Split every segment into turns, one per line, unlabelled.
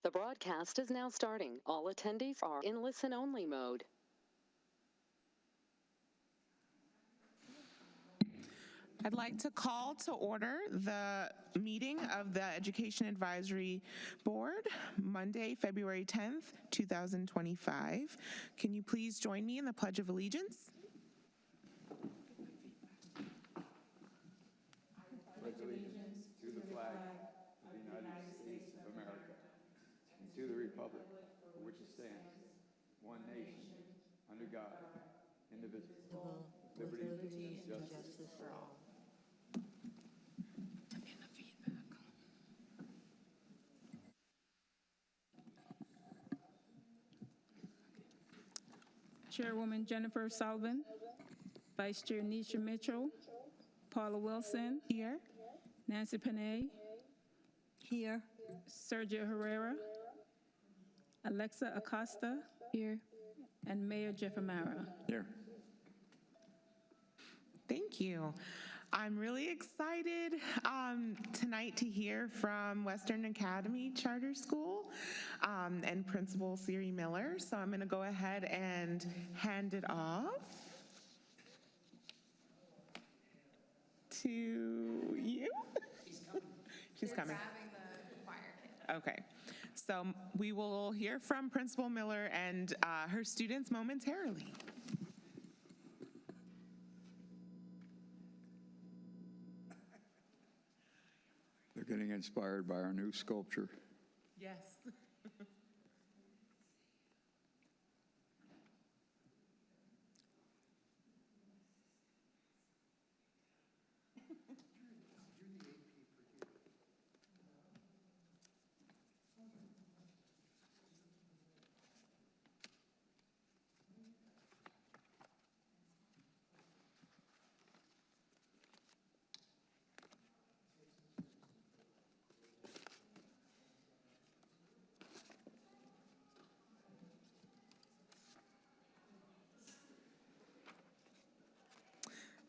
The broadcast is now starting. All attendees are in listen-only mode.
I'd like to call to order the meeting of the Education Advisory Board, Monday, February 10th, 2025. Can you please join me in the Pledge of Allegiance?
Pledge allegiance to the flag of the United States of America and to the republic for which it stands, one nation, under God, indivisible, with liberty and justice for all.
Chairwoman Jennifer Sullivan, Vice Chair Nisha Mitchell, Paula Wilson,
Here.
Nancy Panay,
Here.
Sergio Herrera, Alexa Acosta,
Here.
and Mayor Jeff Amara.
Here.
Thank you. I'm really excited tonight to hear from Western Academy Charter School and Principal Siri Miller. So I'm going to go ahead and hand it off to you. She's coming.
Grabbing the choir kit.
Okay. So we will hear from Principal Miller and her students momentarily.
They're getting inspired by our new sculpture.
Yes.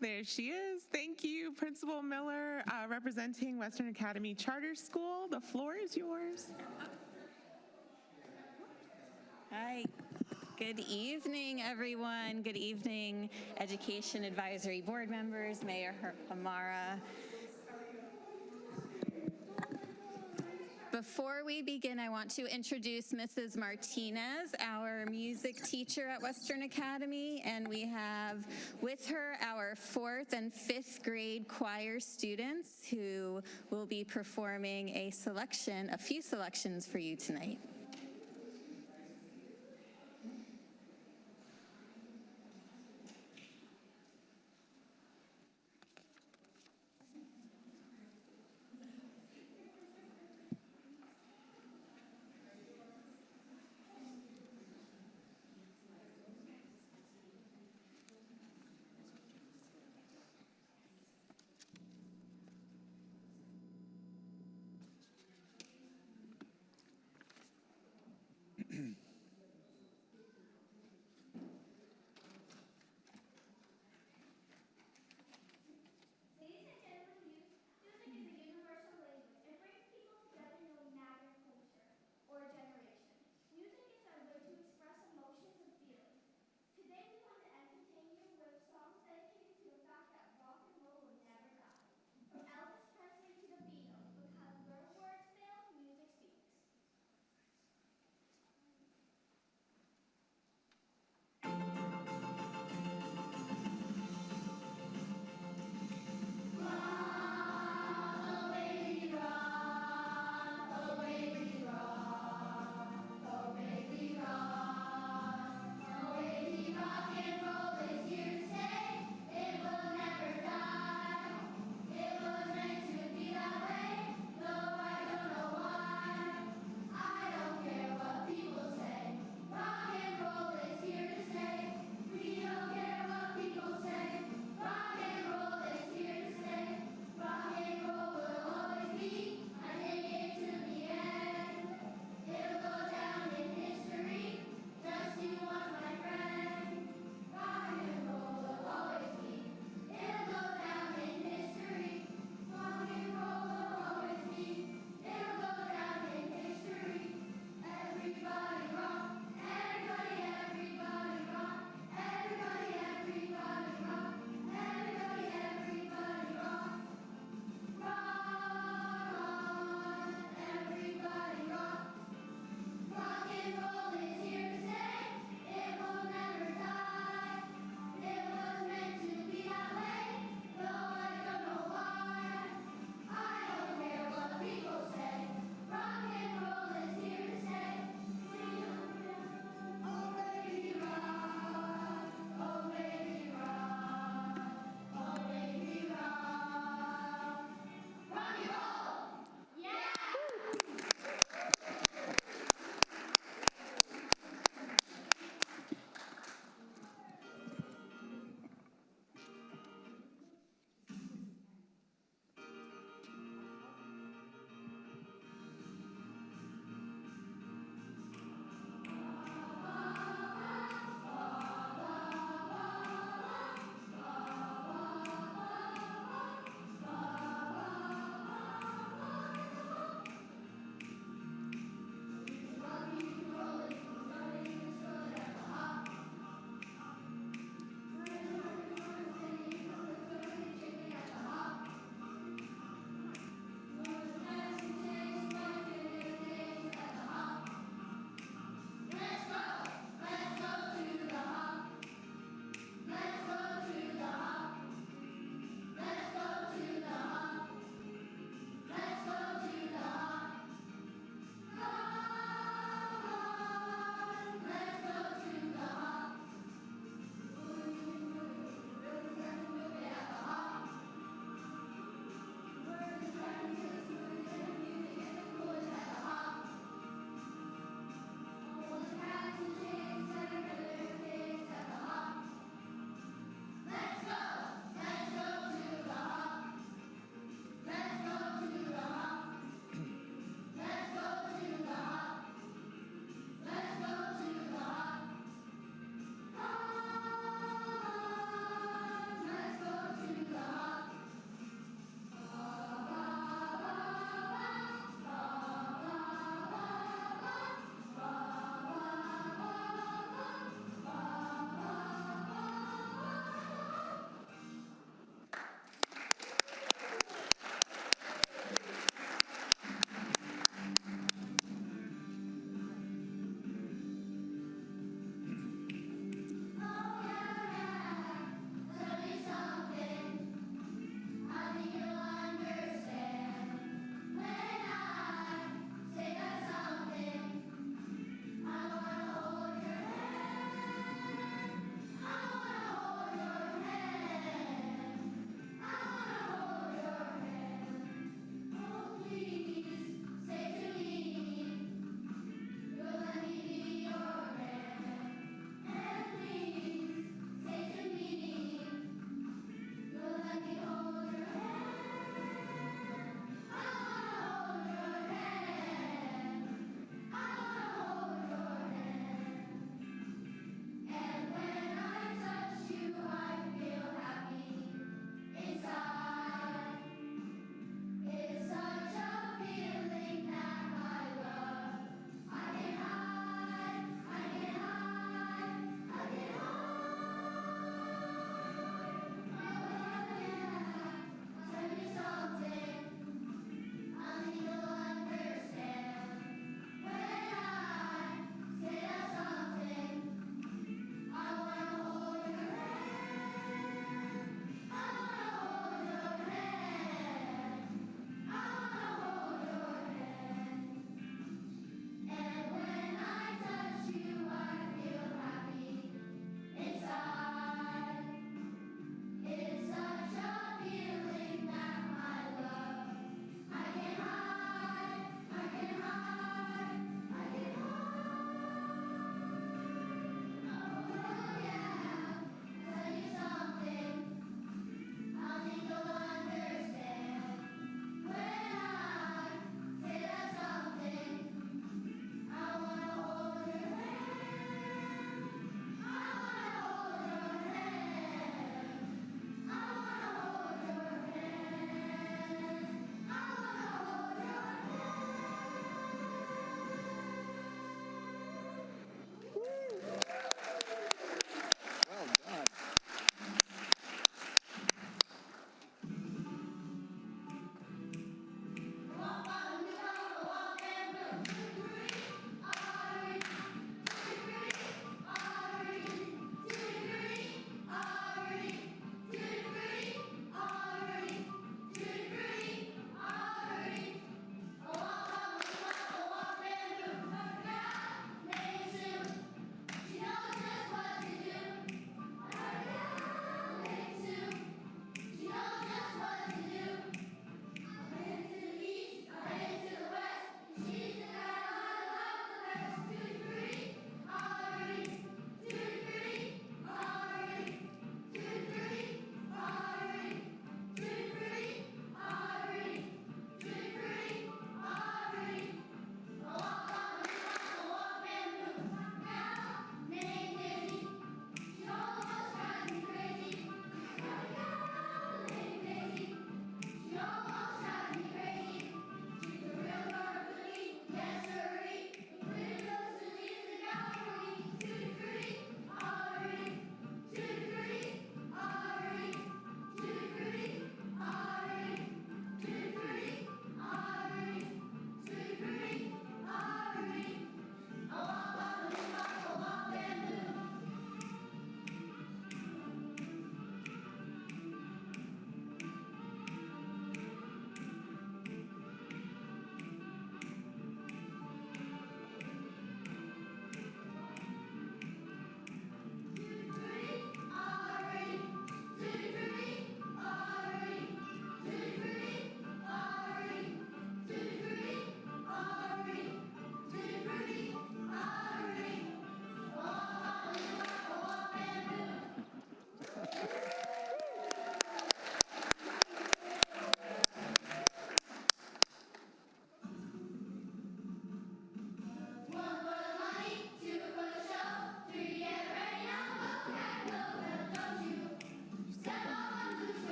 There she is. Thank you, Principal Miller, representing Western Academy Charter School. The floor is yours.
Hi. Good evening, everyone. Good evening, Education Advisory Board members, Mayor Amara. Before we begin, I want to introduce Mrs. Martinez, our music teacher at Western Academy, and we have with her our 4th and 5th grade choir students who will be performing a few selections for you tonight.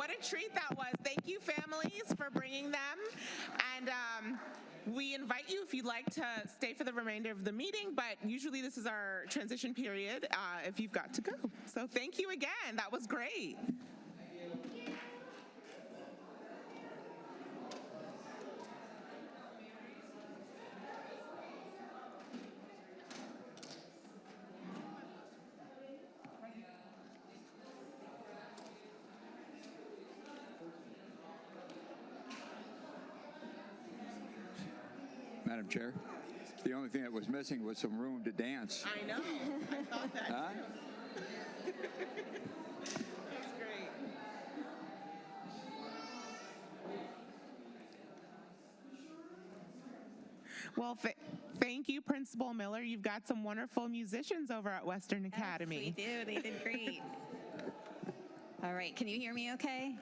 what a treat that was. Thank you, families, for bringing them. And we invite you, if you'd like to stay for the remainder of the meeting, but usually this is our transition period if you've got to go. So thank you again. That was great.
Madam Chair, the only thing that was missing was some room to dance.
I know. I thought that
Huh?
too. That's great. Well, thank you, Principal Miller. You've got some wonderful musicians over at Western Academy.
Yes, we do. They did great. All right. Can you hear me okay?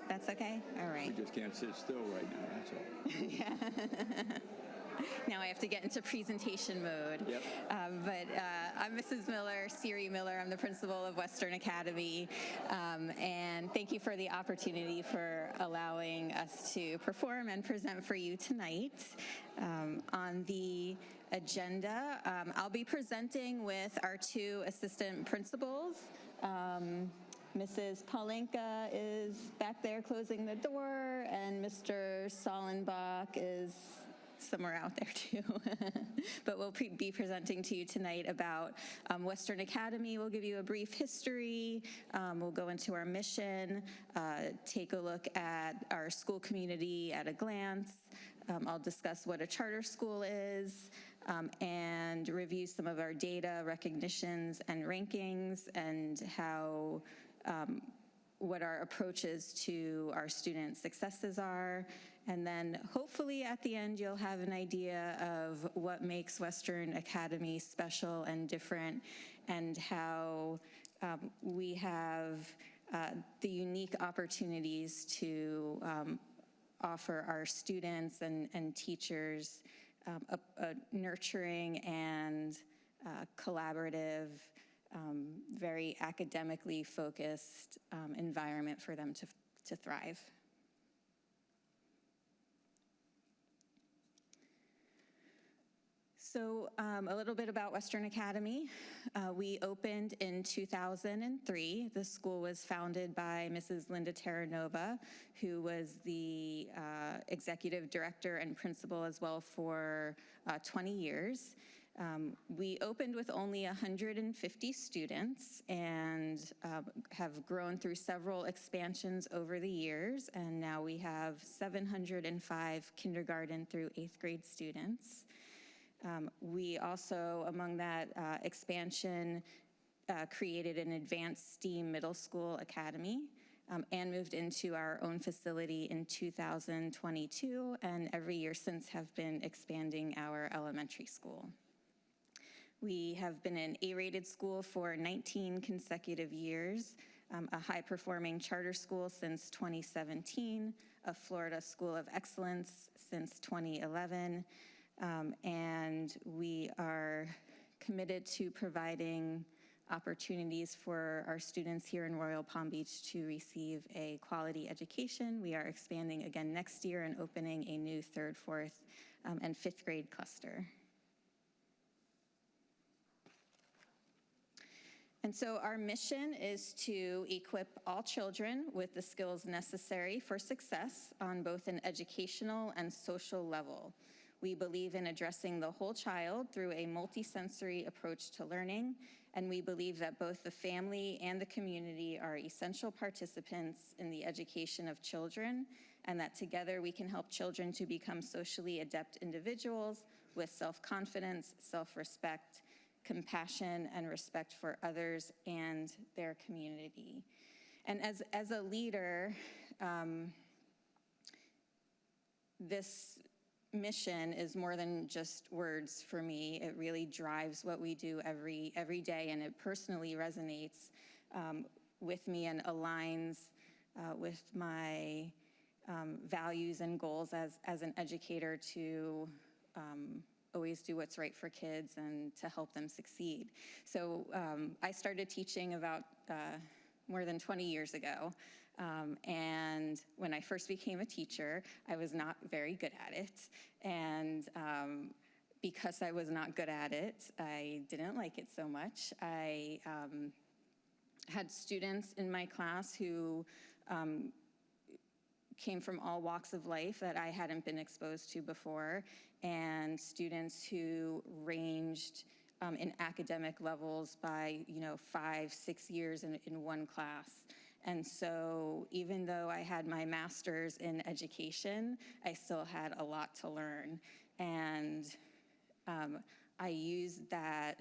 That's okay? All right.
We just can't sit still right now, that's all.
Now I have to get into presentation mode.
Yep.
I'm Mrs. Miller, Siri Miller. I'm the principal of Western Academy. And thank you for the opportunity for allowing us to perform and present for you tonight. On the agenda, I'll be presenting with our two assistant principals. Mrs. Paulenka is back there closing the door, and Mr. Sollenbach is somewhere out there too. But we'll be presenting to you tonight about Western Academy. We'll give you a brief history. We'll go into our mission, take a look at our school community at a glance. I'll discuss what a charter school is, and review some of our data, recognitions, and rankings, and how what our approaches to our student successes are. And then hopefully at the end, you'll have an idea of what makes Western Academy special and different, and how we have the unique opportunities to offer our students and teachers a nurturing and collaborative, very academically focused environment for them to thrive. So a little bit about Western Academy. We opened in 2003. The school was founded by Mrs. Linda Terranova, who was the executive director and principal as well for 20 years. We opened with only 150 students and have grown through several expansions over the years, and now we have 705 kindergarten through 8th grade students. We also, among that expansion, created an advanced STEAM middle school academy and moved into our own facility in 2022, and every year since have been expanding our elementary school. We have been an A-rated school for 19 consecutive years, a high-performing charter school since 2017, a Florida School of Excellence since 2011, and we are committed to providing opportunities for our students here in Royal Palm Beach to receive a quality education. We are expanding again next year and opening a new 3rd, 4th, and 5th grade cluster. And so our mission is to equip all children with the skills necessary for success on both an educational and social level. We believe in addressing the whole child through a multisensory approach to learning, and we believe that both the family and the community are essential participants in the education of children, and that together we can help children to become socially adept individuals with self-confidence, self-respect, compassion, and respect for others and their community. And as a leader, this mission is more than just words for me. It really drives what we do every day, and it personally resonates with me and aligns with my values and goals as an educator to always do what's right for kids and to help them succeed. So I started teaching about more than 20 years ago. And when I first became a teacher, I was not very good at it. And because I was not good at it, I didn't like it so much. I had students in my class who came from all walks of life that I hadn't been exposed to before, and students who ranged in academic levels by 5-6 years in one class. And so even though I had my master's in education, I still had a lot to learn. And I used that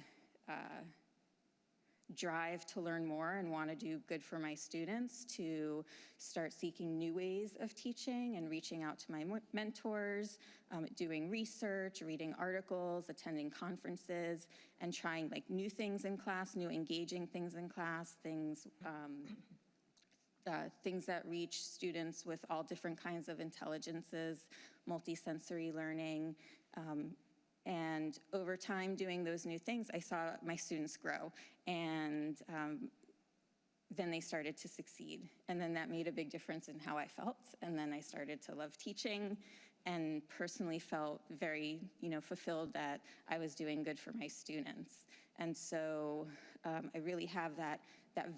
drive to learn more and want to do good for my students to start seeking new ways of teaching and reaching out to my mentors, doing research, reading articles, attending conferences, and trying new things in class, new engaging things in class, things that reach students with all different kinds of intelligences, multisensory learning. And over time doing those new things, I saw my students grow, and then they started to succeed. And then that made a big difference in how I felt. And then I started to love teaching and personally felt very, fulfilled that I was doing good for my students. And so I really have that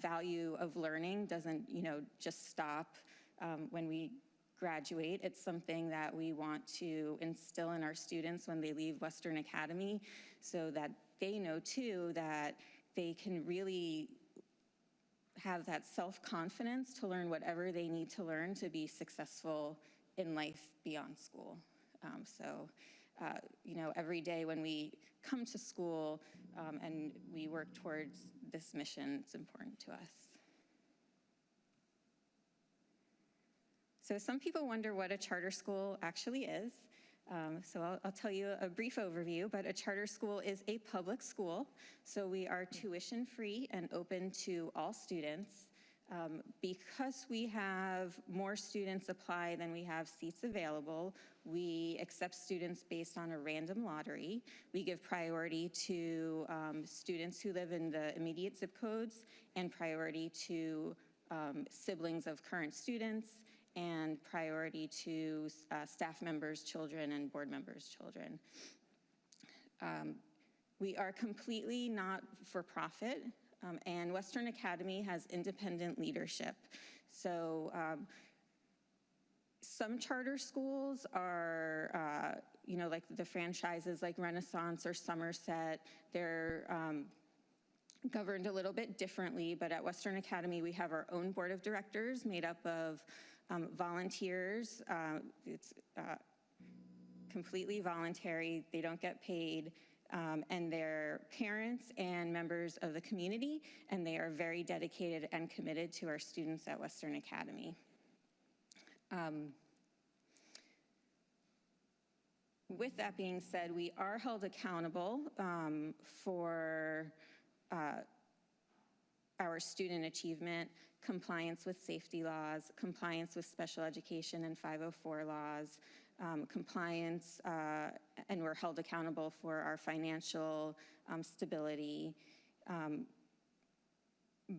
value of learning doesn't, just stop when we graduate. It's something that we want to instill in our students when they leave Western Academy, so that they know too that they can really have that self-confidence to learn whatever they need to learn to be successful in life beyond school. Every day when we come to school and we work towards this mission, it's important to us. So some people wonder what a charter school actually is. So I'll tell you a brief overview, but a charter school is a public school. So we are tuition-free and open to all students. Because we have more students apply than we have seats available, we accept students based on a random lottery. We give priority to students who live in the immediate zip codes, and priority to siblings of current students, and priority to staff members' children and board members' children. We are completely not for profit, and Western Academy has independent leadership. So some charter schools are, like the franchises like Renaissance or Somerset, they're governed a little bit differently, but at Western Academy we have our own board of directors made up of volunteers. It's completely voluntary, they don't get paid, and they're parents and members of the community, and they are very dedicated and committed to our students at Western Academy. With that being said, we are held accountable for our student achievement, compliance with safety laws, compliance with special education and 504 laws, compliance, and we're held accountable for our financial stability.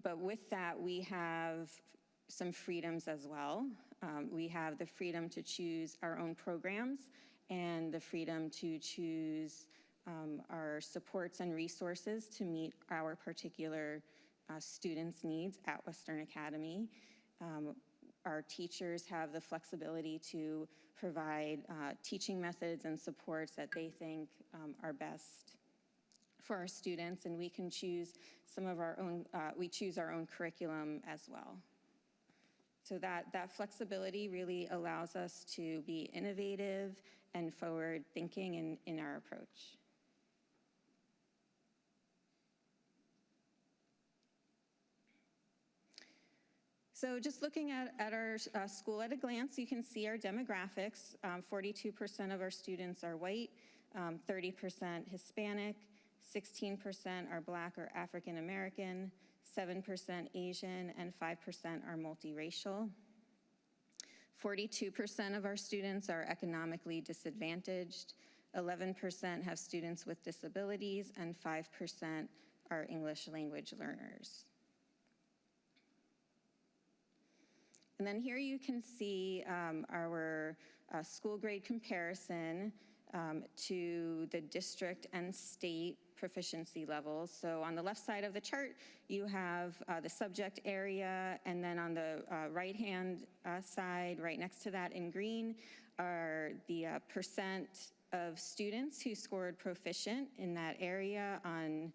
But with that, we have some freedoms as well. We have the freedom to choose our own programs and the freedom to choose our supports and resources to meet our particular students' needs at Western Academy. Our teachers have the flexibility to provide teaching methods and supports that they think are best for our students, and we can choose some of our own, we choose our own curriculum as well. So that flexibility really allows us to be innovative and forward-thinking in our approach. So just looking at our school at a glance, you can see our demographics. 42% of our students are white, 30% Hispanic, 16% are Black or African American, 7% Asian, and 5% are multiracial. 42% of our students are economically disadvantaged, 11% have students with disabilities, and 5% are English language learners. And then here you can see our school grade comparison to the district and state proficiency levels. So on the left side of the chart, you have the subject area, and then on the right-hand side, right next to that in green, are the percent of students who scored proficient in that area on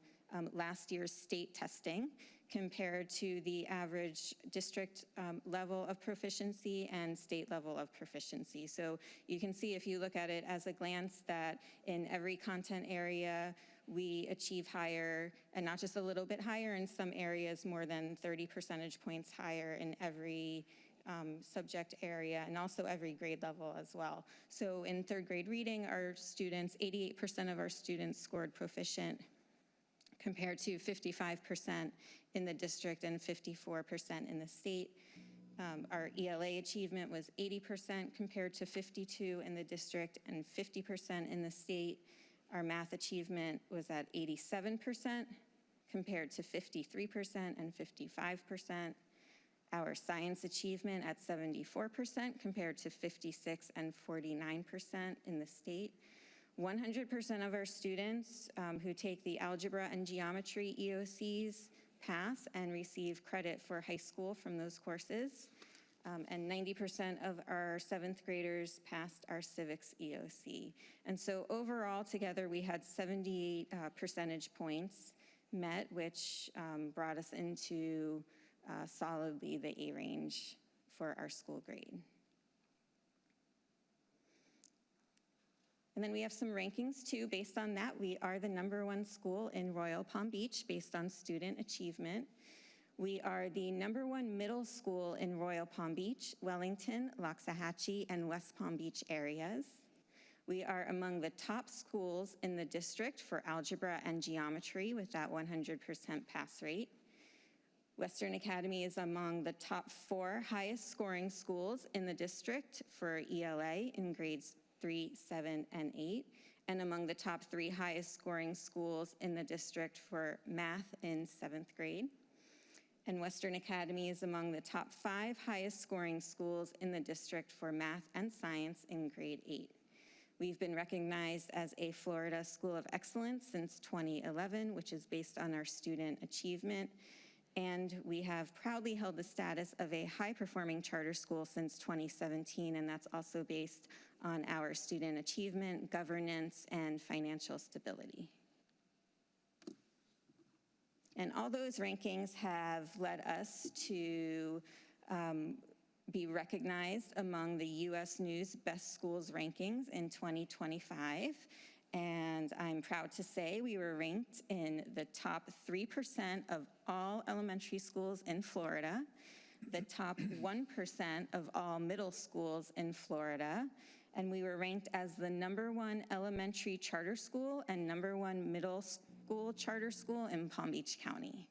last year's state testing compared to the average district level of proficiency and state level of proficiency. So you can see, if you look at it as a glance, that in every content area, we achieve higher, and not just a little bit higher, in some areas more than 30 percentage points higher in every subject area, and also every grade level as well. So in third grade reading, our students, 88% of our students scored proficient, compared to 55% in the district and 54% in the state. Our ELA achievement was 80% compared to 52% in the district and 50% in the state. Our math achievement was at 87% compared to 53% and 55%. Our science achievement at 74% compared to 56% and 49% in the state. 100% of our students who take the algebra and geometry EOCs pass and receive credit for high school from those courses. And 90% of our 7th graders passed our civics EOC. And so overall, together, we had 78 percentage points met, which brought us into solidly the A range for our school grade. And then we have some rankings too. Based on that, we are the #1 school in Royal Palm Beach based on student achievement. We are the #1 middle school in Royal Palm Beach, Wellington, Loxahatchee, and West Palm Beach areas. We are among the top schools in the district for algebra and geometry with that 100% pass rate. Western Academy is among the top 4 highest scoring schools in the district for ELA in grades 3, 7, and 8, and among the top 3 highest scoring schools in the district for math in 7th grade. And Western Academy is among the top 5 highest scoring schools in the district for math and science in grade 8. We've been recognized as a Florida School of Excellence since 2011, which is based on our student achievement. And we have proudly held the status of a high-performing charter school since 2017, and that's also based on our student achievement, governance, and financial stability. And all those rankings have led us to be recognized among the U.S. News Best Schools rankings in 2025. And I'm proud to say we were ranked in the top 3% of all elementary schools in Florida, the top 1% of all middle schools in Florida, and we were ranked as the #1 elementary charter school and #1 middle school charter school in Palm Beach County.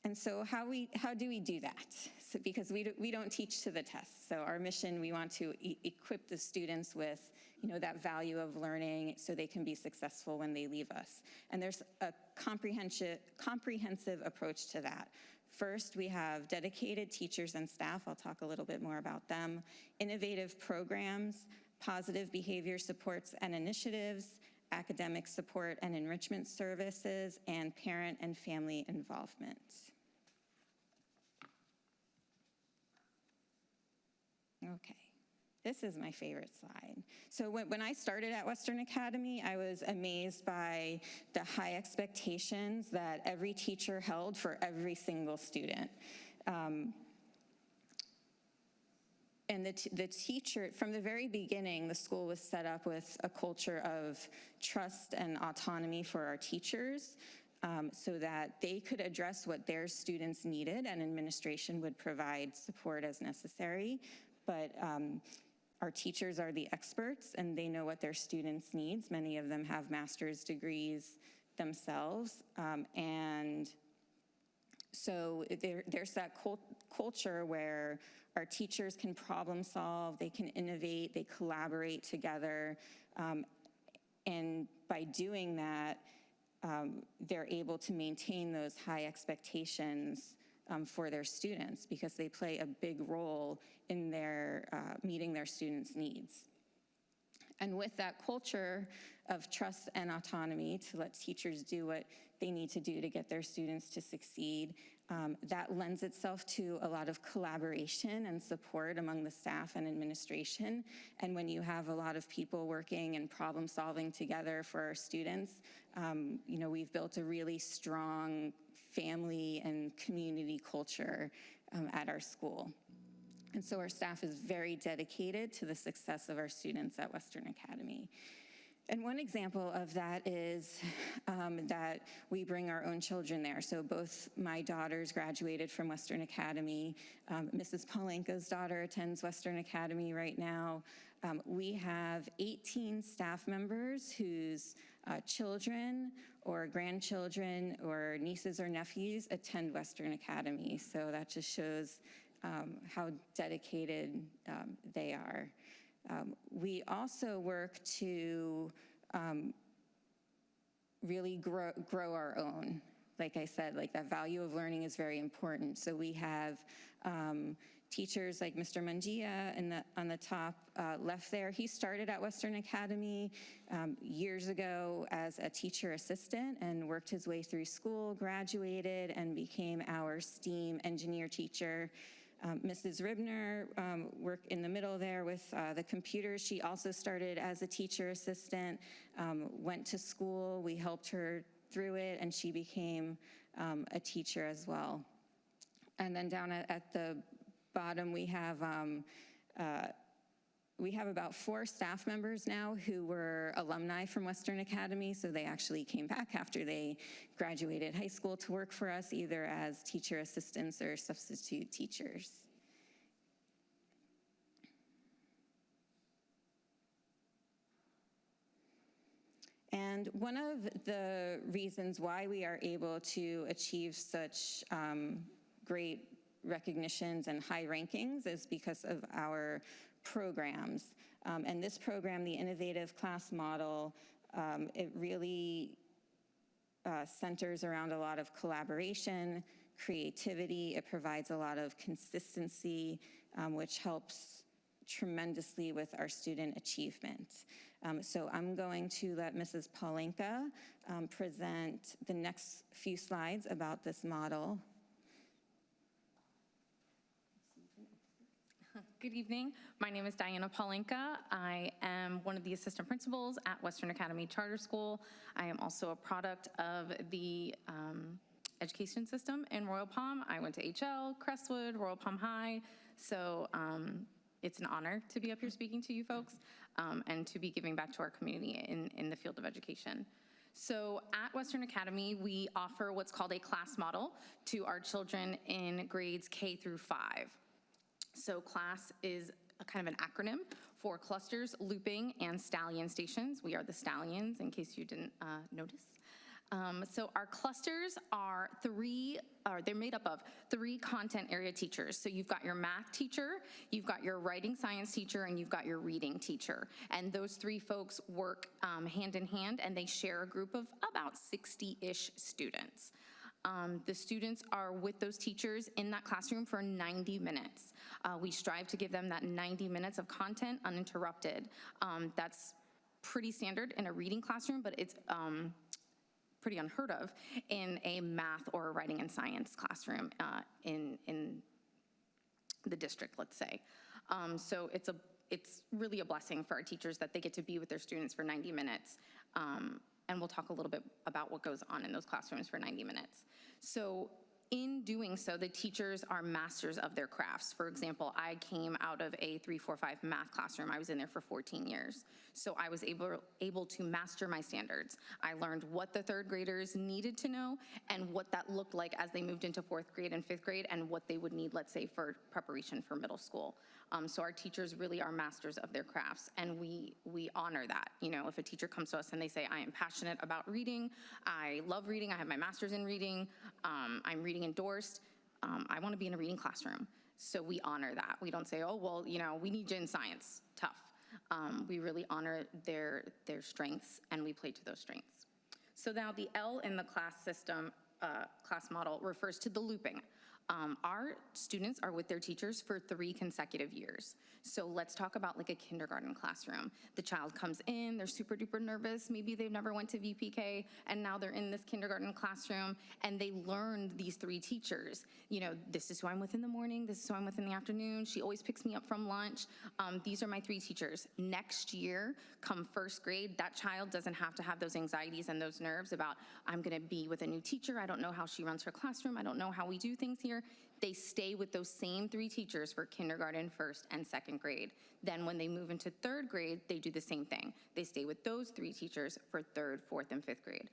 And so how do we do that? So because we don't teach to the test. So our mission, we want to equip the students with that value of learning so they can be successful when they leave us. And there's a comprehensive approach to that. First, we have dedicated teachers and staff. I'll talk a little bit more about them. Innovative programs, positive behavior supports and initiatives, academic support and enrichment services, and parent and family involvement. Okay, this is my favorite slide. So when I started at Western Academy, I was amazed by the high expectations that every teacher held for every single student. And the teacher, from the very beginning, the school was set up with a culture of trust and autonomy for our teachers so that they could address what their students needed and administration would provide support as necessary. But our teachers are the experts and they know what their students need. Many of them have master's degrees themselves. And so there's that culture where our teachers can problem solve, they can innovate, they collaborate together. And by doing that,
they're able to maintain those high expectations for their students, because they play a big role in their meeting their students' needs. And with that culture of trust and autonomy to let teachers do what they need to do to get their students to succeed, that lends itself to a lot of collaboration and support among the staff and administration. And when you have a lot of people working and problem solving together for our students, we've built a really strong family and community culture at our school. And so our staff is very dedicated to the success of our students at Western Academy. And one example of that is that we bring our own children there. So both my daughters graduated from Western Academy. Mrs. Polenka's daughter attends Western Academy right now. We have 18 staff members whose children or grandchildren or nieces or nephews attend Western Academy. So that just shows how dedicated they are. We also work to really grow our own. Like I said, like that value of learning is very important. So we have teachers like Mr. Mangia on the top left there. He started at Western Academy years ago as a teacher assistant and worked his way through school, graduated, and became our STEAM engineer teacher. Mrs. Ribner worked in the middle there with the computers. She also started as a teacher assistant, went to school. We helped her through it, and she became a teacher as well. And then down at the bottom, we have about 4 staff members now who were alumni from Western Academy, so they actually came back after they graduated high school to work for us, either as teacher assistants or substitute teachers. And one of the reasons why we are able to achieve such great recognitions and high rankings is because of our programs. And this program, the Innovative Class Model, it really centers around a lot of collaboration, creativity. It provides a lot of consistency, which helps tremendously with our student achievement. So I'm going to let Mrs. Polenka present the next few slides about this model.
Good evening. My name is Diana Polenka. I am one of the assistant principals at Western Academy Charter School. I am also a product of the education system in Royal Palm. I went to HL, Crestwood, Royal Palm High. So it's an honor to be up here speaking to you folks and to be giving back to our community in the field of education. So at Western Academy, we offer what's called a class model to our children in grades K through 5. So CLASS is a kind of an acronym for clusters, looping, and stallion stations. We are the stallions, in case you didn't notice. So our clusters are they're made up of 3 content area teachers. So you've got your math teacher, you've got your writing science teacher, and you've got your reading teacher. And those 3 folks work hand in hand, and they share a group of about 60-ish students. The students are with those teachers in that classroom for 90 minutes. We strive to give them that 90 minutes of content uninterrupted. That's pretty standard in a reading classroom, but it's pretty unheard of in a math or a writing and science classroom in the district, let's say. So it's really a blessing for our teachers that they get to be with their students for 90 minutes. And we'll talk a little bit about what goes on in those classrooms for 90 minutes. So in doing so, the teachers are masters of their crafts. For example, I came out of a 3-4-5 math classroom. I was in there for 14 years. So I was able to master my standards. I learned what the 3rd graders needed to know and what that looked like as they moved into 4th grade and 5th grade and what they would need, let's say, for preparation for middle school. So our teachers really are masters of their crafts, and we honor that. You know, if a teacher comes to us and they say, I am passionate about reading, I love reading, I have my master's in reading, I'm reading endorsed, I want to be in a reading classroom. So we honor that. We don't say, oh, well, you know, we need you in science, tough. We really honor their strengths, and we play to those strengths. So now the L in the class system, class model refers to the looping. Our students are with their teachers for 3 consecutive years. So let's talk about like a kindergarten classroom. The child comes in, they're super duper nervous, maybe they've never went to VPK, and now they're in this kindergarten classroom, and they learned these 3 teachers. You know, this is who I'm with in the morning, this is who I'm with in the afternoon, she always picks me up from lunch. These are my 3 teachers. Next year, come first grade, that child doesn't have to have those anxieties and those nerves about, I'm gonna be with a new teacher, I don't know how she runs her classroom, I don't know how we do things here. They stay with those same 3 teachers for kindergarten, 1st, and 2nd grade. Then when they move into 3rd grade, they do the same thing. They stay with those 3 teachers for 3rd, 4th, and 5th grade.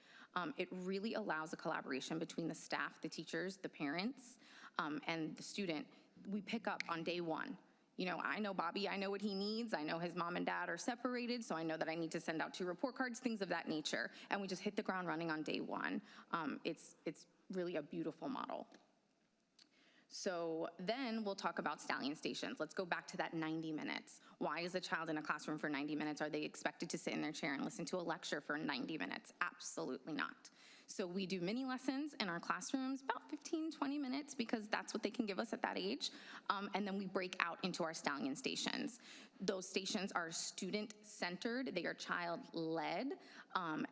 It really allows a collaboration between the staff, the teachers, the parents, and the student. We pick up on day 1. You know, I know Bobby, I know what he needs. I know his mom and dad are separated, so I know that I need to send out 2 report cards, things of that nature. And we just hit the ground running on day 1. It's really a beautiful model. So then we'll talk about stallion stations. Let's go back to that 90 minutes. Why is a child in a classroom for 90 minutes? Are they expected to sit in their chair and listen to a lecture for 90 minutes? Absolutely not. So we do mini lessons in our classrooms, about 15, 20 minutes, because that's what they can give us at that age. And then we break out into our stallion stations. Those stations are student-centered, they are child-led,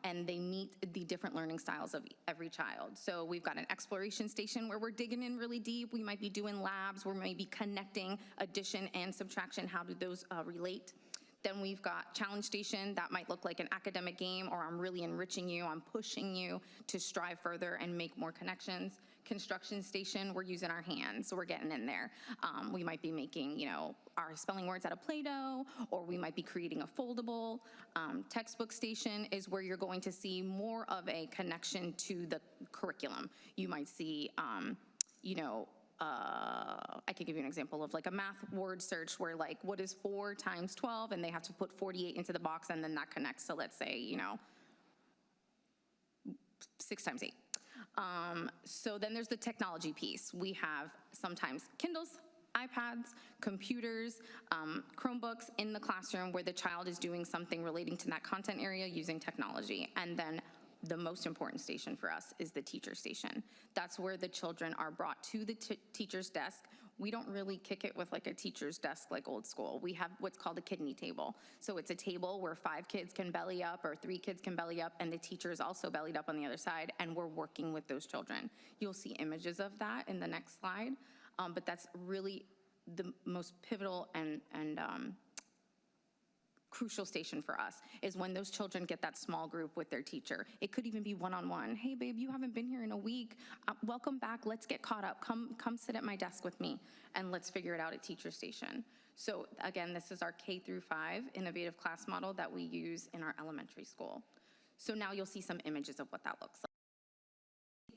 and they meet the different learning styles of every child. So we've got an exploration station where we're digging in really deep. We might be doing labs, we're maybe connecting addition and subtraction. How do those relate? Then we've got challenge station. That might look like an academic game, or I'm really enriching you, I'm pushing you to strive further and make more connections. Construction station, we're using our hands, so we're getting in there. We might be making, you know, our spelling words out of Play-Doh, or we might be creating a foldable. Textbook station is where you're going to see more of a connection to the curriculum. You might see, you know, I could give you an example of like a math word search where like, what is 4 times 12? And they have to put 48 into the box, and then that connects to, let's say, you know, 6 times 8. So then there's the technology piece. We have sometimes Kindles, iPads, computers, Chromebooks in the classroom where the child is doing something relating to that content area using technology. And then the most important station for us is the teacher station. That's where the children are brought to the teacher's desk. We don't really kick it with like a teacher's desk like old school. We have what's called a kidney table. So it's a table where 5 kids can belly up or 3 kids can belly up, and the teacher is also bellied up on the other side, and we're working with those children. You'll see images of that in the next slide, but that's really the most pivotal and crucial station for us is when those children get that small group with their teacher. It could even be one-on-one. Hey babe, you haven't been here in a week. Welcome back, let's get caught up. Come sit at my desk with me and let's figure it out at teacher station. So again, this is our K-5 innovative class model that we use in our elementary school. So now you'll see some images of what that looks like.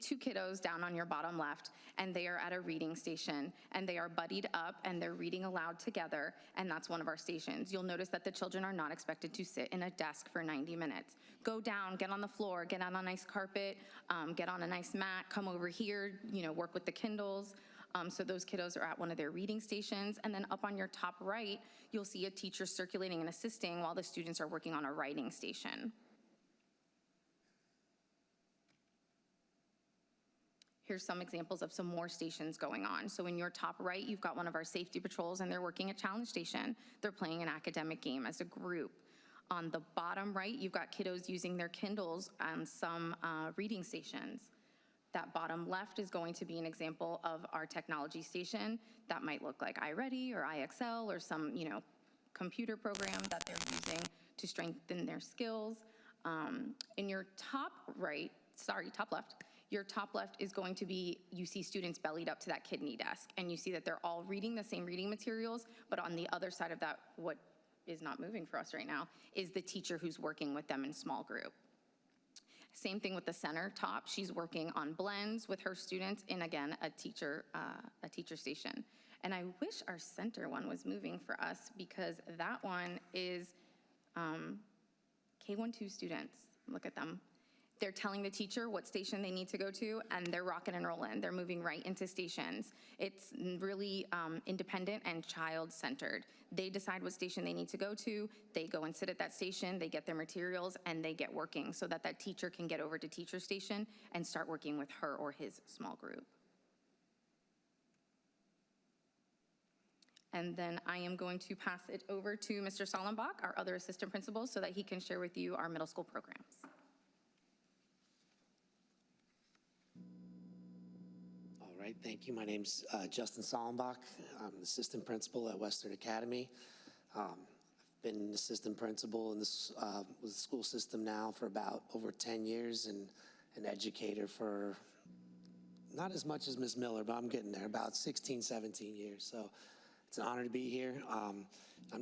2 kiddos down on your bottom left, and they are at a reading station, and they are buddied up, and they're reading aloud together, and that's one of our stations. You'll notice that the children are not expected to sit in a desk for 90 minutes. Go down, get on the floor, get on a nice carpet, get on a nice mat, come over here, you know, work with the Kindles. So those kiddos are at one of their reading stations, and then up on your top right, you'll see a teacher circulating and assisting while the students are working on a writing station. Here's some examples of some more stations going on. So in your top right, you've got one of our safety patrols, and they're working a challenge station. They're playing an academic game as a group. On the bottom right, you've got kiddos using their Kindles on some reading stations. That bottom left is going to be an example of our technology station. That might look like iReady or IXL or some, you know, computer program that they're using to strengthen their skills. In your top left, your top left is going to be, you see students bellied up to that kidney desk, and you see that they're all reading the same reading materials, but on the other side of that, what is not moving for us right now, is the teacher who's working with them in small group. Same thing with the center top. She's working on blends with her students in, again, a teacher station. And I wish our center one was moving for us, because that one is K-12 students. Look at them. They're telling the teacher what station they need to go to, and they're rocking and rolling. They're moving right into stations. It's really independent and child-centered. They decide what station they need to go to, they go and sit at that station, they get their materials, and they get working so that that teacher can get over to teacher station and start working with her or his small group. And then I am going to pass it over to Mr. Sollenbach, our other assistant principal, so that he can share with you our middle school programs.
All right, thank you. My name's Justin Sollenbach. I'm the assistant principal at Western Academy. I've been an assistant principal in this with the school system now for about over 10 years, and an educator for not as much as Ms. Miller, but I'm getting there, about 16, 17 years. So it's an honor to be here. I'm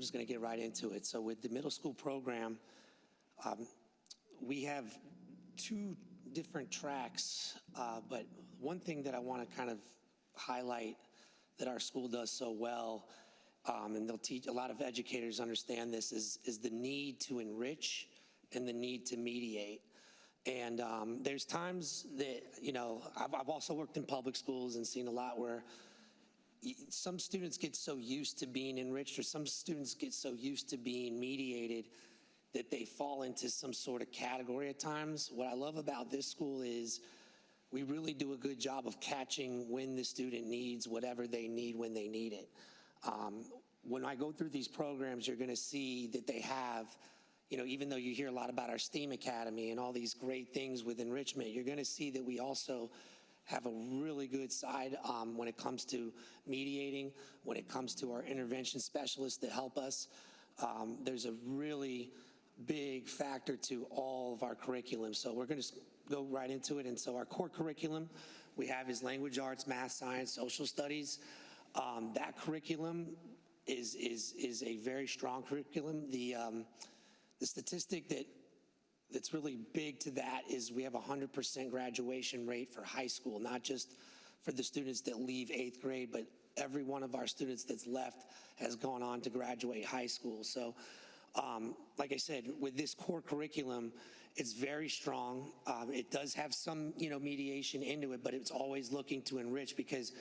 just going to get right into it. So with the middle school program, we have two different tracks, but one thing that I want to kind of highlight that our school does so well, and they'll teach, a lot of educators understand this, is the need to enrich and the need to mediate. And there's times that, you know, I've also worked in public schools and seen a lot where some students get so used to being enriched, or some students get so used to being mediated that they fall into some sort of category at times. What I love about this school is we really do a good job of catching when the student needs whatever they need when they need it. When I go through these programs, you're going to see that they have, you know, even though you hear a lot about our STEAM Academy and all these great things with enrichment, you're going to see that we also have a really good side when it comes to mediating, when it comes to our intervention specialists that help us. There's a really big factor to all of our curriculum. So we're going to go right into it. And so our core curriculum we have is language arts, math, science, social studies. That curriculum is a very strong curriculum. The statistic that's really big to that is we have a 100% graduation rate for high school, not just for the students that leave 8th grade, but every one of our students that's left has gone on to graduate high school. So like I said, with this core curriculum, it's very strong. It does have some, you know, mediation into it, but it's always looking to enrich, because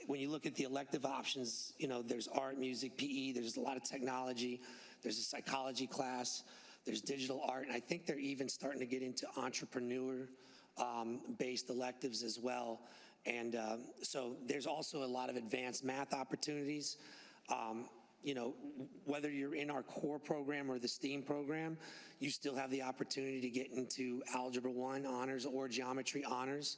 when you look at the elective options, you know, there's art, music, PE, there's a lot of technology, there's a psychology class, there's digital art, and I think they're even starting to get into entrepreneur-based electives as well. And so there's also a lot of advanced math opportunities. You know, whether you're in our core program or the STEAM program, you still have the opportunity to get into Algebra 1 honors or Geometry honors,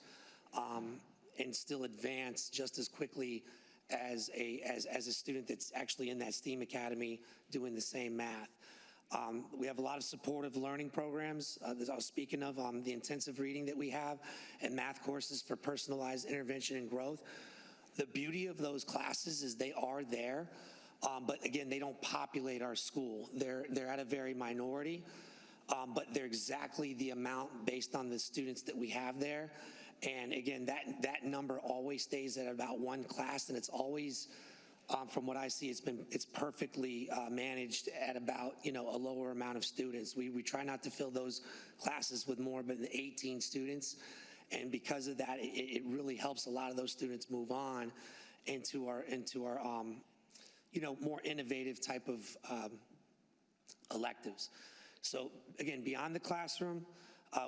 and still advance just as quickly as a student that's actually in that STEAM Academy doing the same math. We have a lot of supportive learning programs that I was speaking of, the intensive reading that we have, and math courses for personalized intervention and growth. The beauty of those classes is they are there, but again, they don't populate our school. They're at a very minority, but they're exactly the amount based on the students that we have there. And again, that number always stays at about one class, and it's always, from what I see, it's perfectly managed at about, you know, a lower amount of students. We try not to fill those classes with more than 18 students, and because of that, it really helps a lot of those students move on into our you know, more innovative type of electives. So again, beyond the classroom,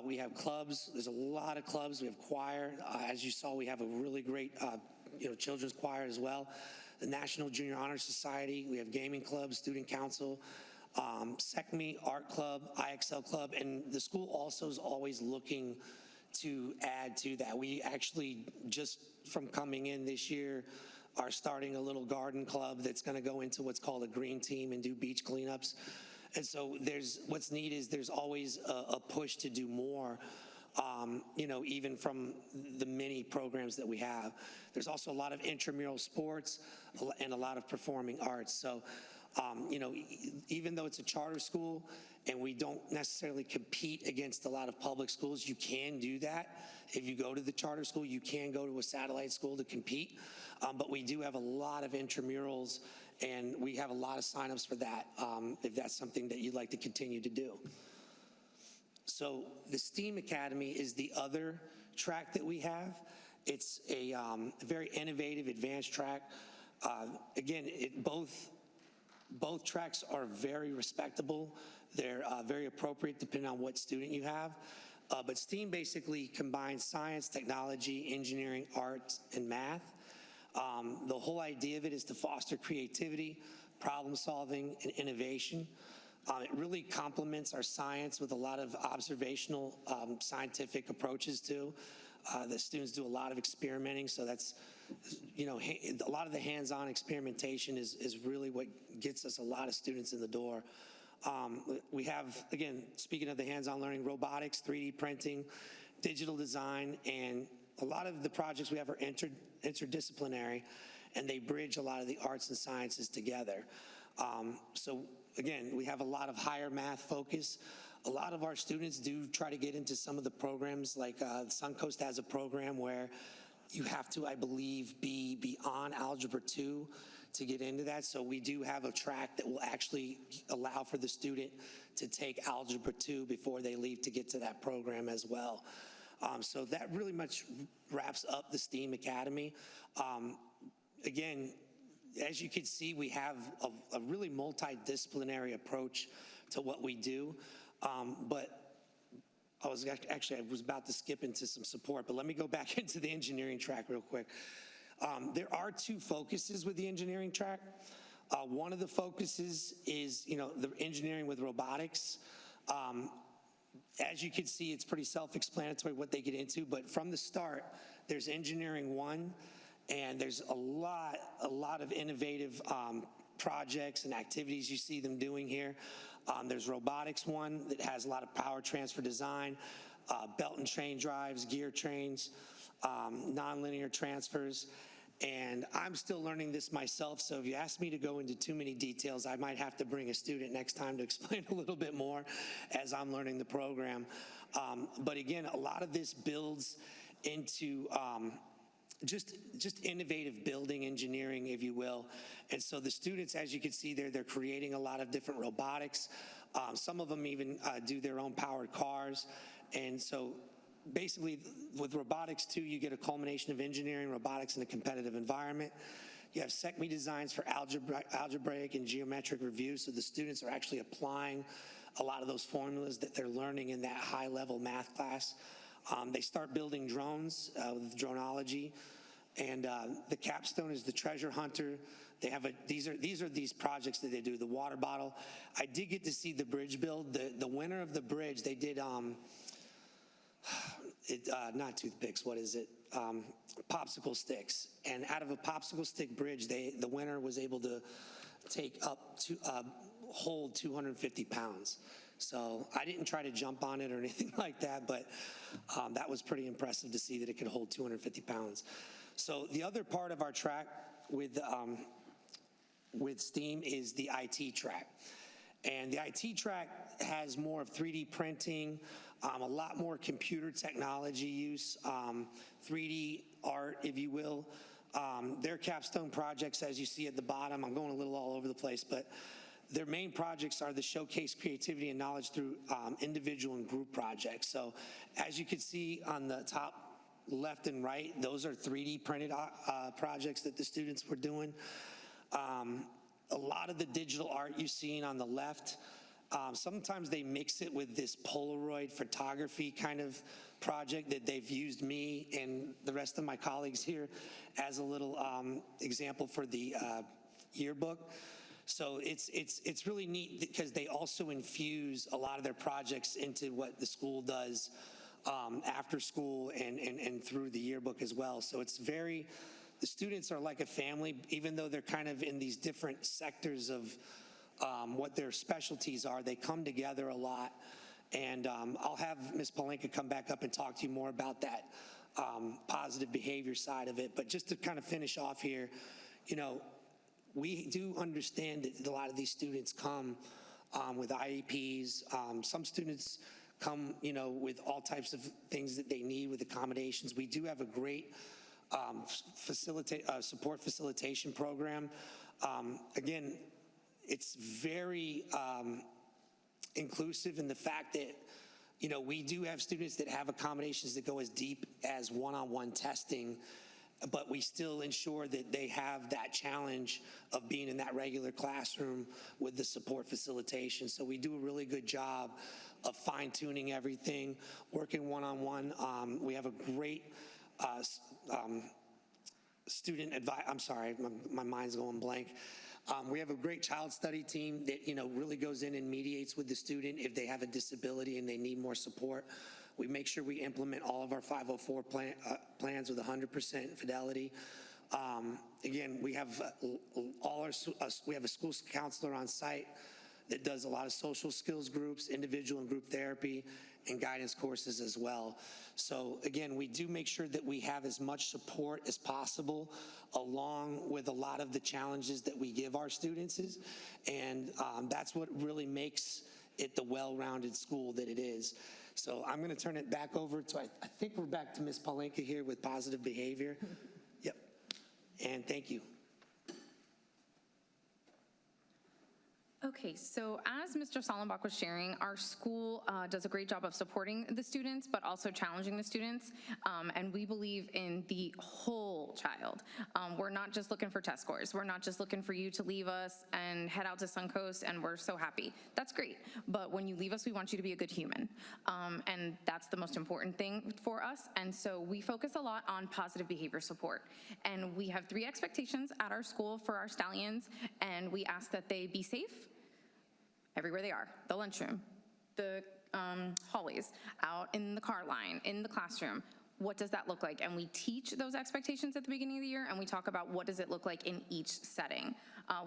we have clubs. There's a lot of clubs. We have choir. As you saw, we have a really great, you know, children's choir as well. The National Junior Honor Society. We have gaming clubs, student council, SECME, art club, IXL club, and the school also is always looking to add to that. We actually, just from coming in this year, are starting a little garden club that's going to go into what's called a green team and do beach cleanups. And so what's neat is there's always a push to do more, you know, even from the many programs that we have. There's also a lot of intramural sports and a lot of performing arts. So, you know, even though it's a charter school and we don't necessarily compete against a lot of public schools, you can do that. If you go to the charter school, you can go to a satellite school to compete. But we do have a lot of intramurals, and we have a lot of signups for that, if that's something that you'd like to continue to do. So the STEAM Academy is the other track that we have. It's a very innovative, advanced track. Again, both tracks are very respectable. They're very appropriate depending on what student you have. But STEAM basically combines science, technology, engineering, arts, and math. The whole idea of it is to foster creativity, problem solving, and innovation. It really complements our science with a lot of observational scientific approaches too. The students do a lot of experimenting, so that's, a lot of the hands-on experimentation is really what gets us a lot of students in the door. We have, again, speaking of the hands-on learning, robotics, 3D printing, digital design, and a lot of the projects we have are interdisciplinary, and they bridge a lot of the arts and sciences together. So again, we have a lot of higher math focus. A lot of our students do try to get into some of the programs, like Suncoast has a program where you have to, I believe, be beyond Algebra 2 to get into that. So we do have a track that will actually allow for the student to take Algebra 2 before they leave to get to that program as well. So that really much wraps up the STEAM Academy. Again, as you can see, we have a really multidisciplinary approach to what we do. But I was about to skip into some support, but let me go back into the engineering track real quick. There are two focuses with the engineering track. One of the focuses is, the engineering with robotics. As you can see, it's pretty self-explanatory what they get into, but from the start, there's engineering 1, and there's a lot of innovative projects and activities you see them doing here. There's robotics 1 that has a lot of power transfer design, belt and chain drives, gear trains, nonlinear transfers. And I'm still learning this myself, so if you ask me to go into too many details, I might have to bring a student next time to explain a little bit more as I'm learning the program. But again, a lot of this builds into just innovative building engineering, if you will. And so the students, as you can see there, they're creating a lot of different robotics. Some of them even do their own powered cars. And so basically, with robotics too, you get a culmination of engineering robotics in a competitive environment. You have SECME designs for algebraic and geometric review, so the students are actually applying a lot of those formulas that they're learning in that high-level math class. They start building drones with dronology, and the capstone is the treasure hunter. They have these are these projects that they do. The water bottle. I did get to see the bridge build. The winner of the bridge, they did not toothpicks. What is it? Popsicle sticks. And out of a popsicle stick bridge, the winner was able to take up to hold 250 pounds. So I didn't try to jump on it or anything like that, but that was pretty impressive to see that it could hold 250 pounds. So the other part of our track with STEAM is the IT track. And the IT track has more of 3D printing, a lot more computer technology use, 3D art, if you will. Their capstone projects, as you see at the bottom, I'm going a little all over the place, but their main projects are the showcase creativity and knowledge through individual and group projects. So as you can see on the top left and right, those are 3D printed projects that the students were doing. A lot of the digital art you've seen on the left, sometimes they mix it with this Polaroid photography kind of project that they've used me and the rest of my colleagues here as a little example for the yearbook. So it's really neat because they also infuse a lot of their projects into what the school does after school and through the yearbook as well. So it's very, the students are like a family, even though they're kind of in these different sectors of what their specialties are. They come together a lot. And I'll have Ms. Palenka come back up and talk to you more about that positive behavior side of it. But just to kind of finish off here, we do understand that a lot of these students come with IEPs. Some students come, with all types of things that they need with accommodations. We do have a great support facilitation program. Again, it's very inclusive in the fact that We do have students that have accommodations that go as deep as one-on-one testing, but we still ensure that they have that challenge of being in that regular classroom with the support facilitation. So we do a really good job of fine-tuning everything, working one-on-one. We have a great student advice. I'm sorry, my mind's going blank. We have a great child study team that, really goes in and mediates with the student if they have a disability and they need more support. We make sure we implement all of our 504 plans with 100% fidelity. Again, we have we have a school counselor on site that does a lot of social skills groups, individual and group therapy, and guidance courses as well. So again, we do make sure that we have as much support as possible along with a lot of the challenges that we give our students, and that's what really makes it the well-rounded school that it is. So I'm going to turn it back over to, I think we're back to Ms. Palenka here with positive behavior. Yep. And thank you.
Okay, so as Mr. Sollenbach was sharing, our school does a great job of supporting the students, but also challenging the students, and we believe in the whole child. We're not just looking for test scores. We're not just looking for you to leave us and head out to Suncoast and we're so happy. That's great, but when you leave us, we want you to be a good human, and that's the most important thing for us, and so we focus a lot on positive behavior support, and we have 3 expectations at our school for our stallions, and we ask that they be safe everywhere they are, the lunchroom, the hallways, out in the car line, in the classroom. What does that look like? And we teach those expectations at the beginning of the year, and we talk about what does it look like in each setting.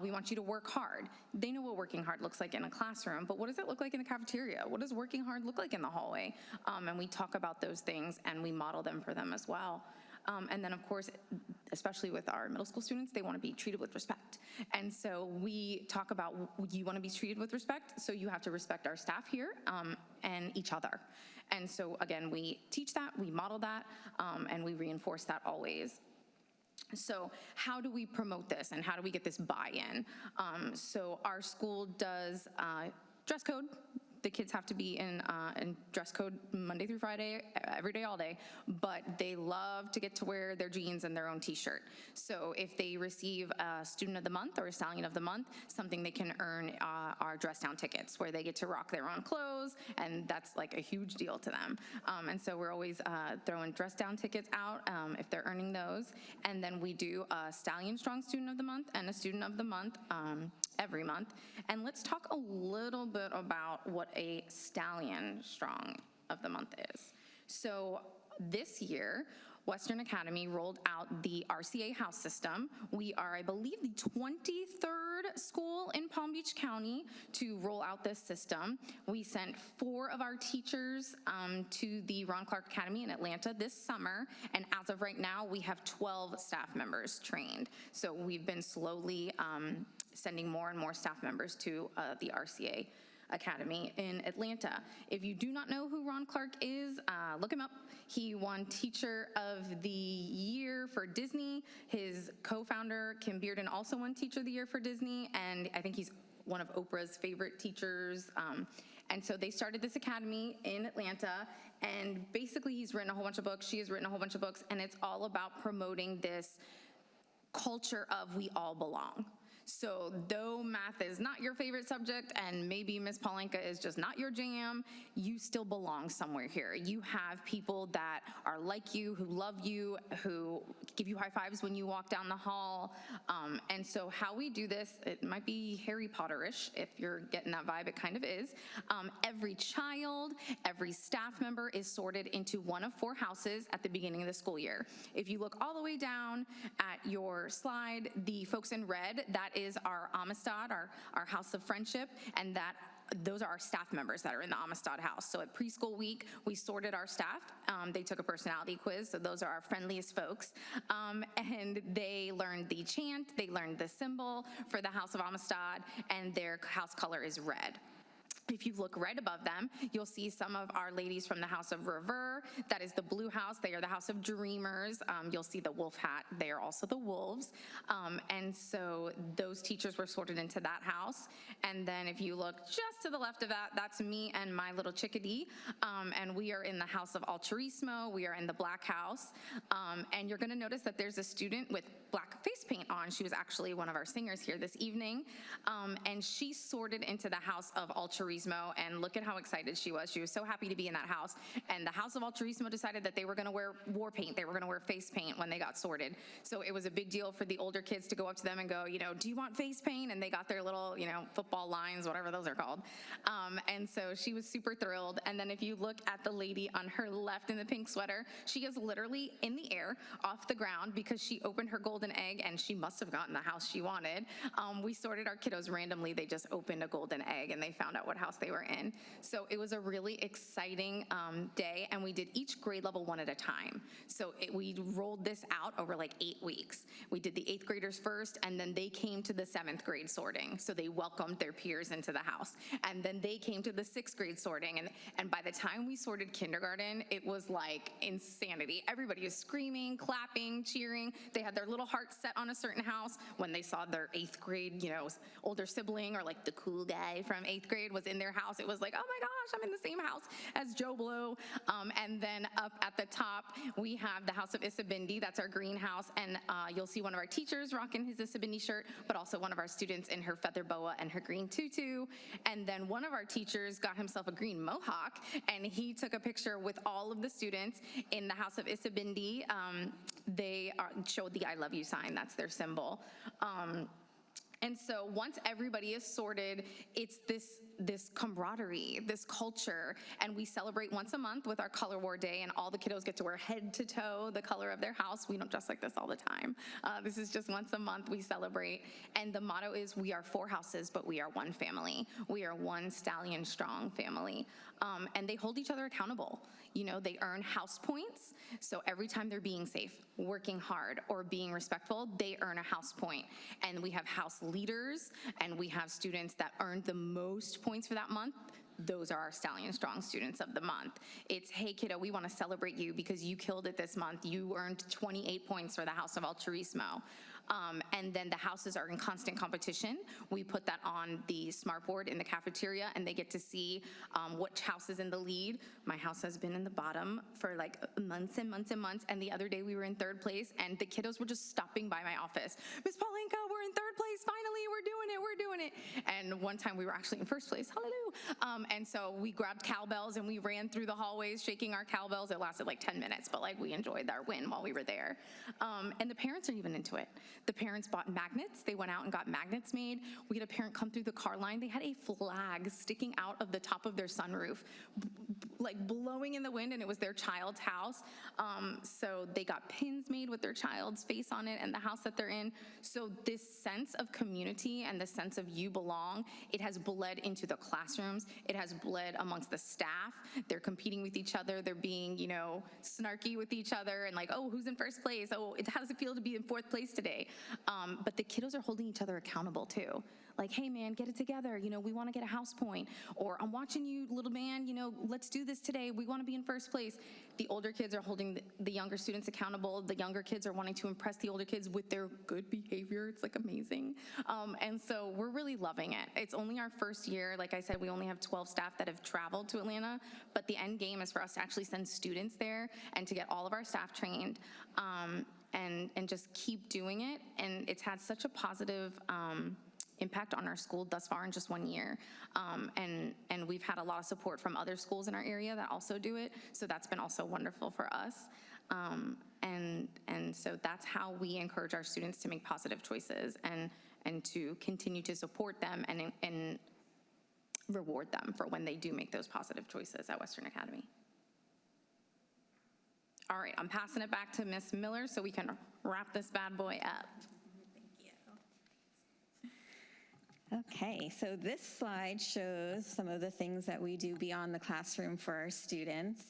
We want you to work hard. They know what working hard looks like in a classroom, but what does it look like in the cafeteria? What does working hard look like in the hallway? And we talk about those things, and we model them for them as well. And then, of course, especially with our middle school students, they want to be treated with respect. And so we talk about you want to be treated with respect, so you have to respect our staff here and each other. And so, again, we teach that, we model that, and we reinforce that always. So how do we promote this, and how do we get this buy-in? So our school does dress code. The kids have to be in dress code Monday through Friday, every day, all day, but they love to get to wear their jeans and their own t-shirt. So if they receive a Student of the Month or a Stallion of the Month, something they can earn are dress down tickets, where they get to rock their own clothes, and that's like a huge deal to them. And so we're always throwing dress down tickets out if they're earning those. And then we do a Stallion Strong Student of the Month and a Student of the Month every month. And let's talk a little bit about what a Stallion Strong of the Month is. So this year, Western Academy rolled out the RCA house system. We are, I believe, the 23rd school in Palm Beach County to roll out this system. We sent 4 of our teachers to the Ron Clark Academy in Atlanta this summer, and as of right now, we have 12 staff members trained. So we've been slowly sending more and more staff members to the RCA Academy in Atlanta. If you do not know who Ron Clark is, look him up. He won Teacher of the Year for Disney. His co-founder, Kim Bearden, also won Teacher of the Year for Disney, and I think he's one of Oprah's favorite teachers. And so they started this academy in Atlanta, and basically he's written a whole bunch of books, she has written a whole bunch of books, and it's all about promoting this culture of we all belong. So though math is not your favorite subject and maybe Ms. Palenka is just not your jam, you still belong somewhere here. You have people that are like you, who love you, who give you high fives when you walk down the hall. And so how we do this, it might be Harry Potter-ish. If you're getting that vibe, it kind of is. Every child, every staff member is sorted into one of 4 houses at the beginning of the school year. If you look all the way down at your slide, the folks in red, that is our Amistad, our House of Friendship, and those are our staff members that are in the Amistad house. So at preschool week, we sorted our staff. They took a personality quiz, so those are our friendliest folks. And they learned the chant, they learned the symbol for the House of Amistad, and their house color is red. If you look right above them, you'll see some of our ladies from the House of Revere. That is the Blue House. They are the House of Dreamers. You'll see the wolf hat. They are also the wolves. And so those teachers were sorted into that house. And then if you look just to the left of that, that's me and my little chickadee. And we are in the House of Altruismo. We are in the Black House. And you're going to notice that there's a student with black face paint on. She was actually one of our singers here this evening. And she sorted into the House of Altruismo. And look at how excited she was. She was so happy to be in that house. And the House of Altruismo decided that they were going to wear war paint. They were going to wear face paint when they got sorted. So it was a big deal for the older kids to go up to them and go, do you want face paint? And they got their little, football lines, whatever those are called. And so she was super thrilled. And then if you look at the lady on her left in the pink sweater, she is literally in the air off the ground because she opened her golden egg and she must have gotten the house she wanted. We sorted our kiddos randomly. They just opened a golden egg and they found out what house they were in. So it was a really exciting day, and we did each grade level one at a time. So we rolled this out over like 8 weeks. We did the 8th graders first, and then they came to the 7th grade sorting. So they welcomed their peers into the house. And then they came to the 6th grade sorting. And by the time we sorted kindergarten, it was like insanity. Everybody was screaming, clapping, cheering. They had their little hearts set on a certain house when they saw their 8th grade, older sibling or like the cool guy from 8th grade was in their house. It was like, oh my gosh, I'm in the same house as Joe Blow. And then up at the top, we have the House of Issa Bindi. That's our greenhouse. And you'll see one of our teachers rocking his Issa Bindi shirt, but also one of our students in her feather boa and her green tutu. And then one of our teachers got himself a green mohawk, and he took a picture with all of the students in the House of Issa Bindi. They showed the I love you sign. That's their symbol. And so once everybody is sorted, it's this camaraderie, this culture, and we celebrate once a month with our Color War Day, and all the kiddos get to wear head to toe the color of their house. We don't dress like this all the time. This is just once a month we celebrate, and the motto is, we are 4 houses, but we are one family. We are one stallion strong family, and they hold each other accountable. They earn house points, so every time they're being safe, working hard, or being respectful, they earn a house point. And we have house leaders, and we have students that earned the most points for that month. Those are our Stallion Strong students of the month. It's, hey kiddo, we want to celebrate you because you killed it this month. You earned 28 points for the House of Altruismo. And then the houses are in constant competition. We put that on the smart board in the cafeteria, and they get to see which house is in the lead. My house has been in the bottom for like months and months and months, and the other day we were in 3rd place, and the kiddos were just stopping by my office. Ms. Paulinka, we're in 3rd place, finally, we're doing it. And one time we were actually in 1st place, hallelujah. And so we grabbed cowbells and we ran through the hallways shaking our cowbells. It lasted like 10 minutes, but like we enjoyed our win while we were there. And the parents are even into it. The parents bought magnets. They went out and got magnets made. We had a parent come through the car line. They had a flag sticking out of the top of their sunroof, like blowing in the wind, and it was their child's house. So they got pins made with their child's face on it and the house that they're in. So this sense of community and the sense of you belong, it has bled into the classrooms. It has bled amongst the staff. They're competing with each other. They're being, snarky with each other and like, oh, who's in 1st place? Oh, how does it feel to be in 4th place today? But the kiddos are holding each other accountable too. Like, hey man, get it together. We want to get a house point. Or I'm watching you, little man, let's do this today. We want to be in 1st place. The older kids are holding the younger students accountable. The younger kids are wanting to impress the older kids with their good behavior. It's like amazing. And so we're really loving it. It's only our 1st year. Like I said, we only have 12 staff that have traveled to Atlanta, but the end game is for us to actually send students there and to get all of our staff trained and just keep doing it. And it's had such a positive impact on our school thus far in just 1 year. And we've had a lot of support from other schools in our area that also do it. So that's been also wonderful for us. And so that's how we encourage our students to make positive choices and to continue to support them and reward them for when they do make those positive choices at Western Academy. All right, I'm passing it back to Ms. Miller so we can wrap this bad boy up.
Okay, so this slide shows some of the things that we do beyond the classroom for our students.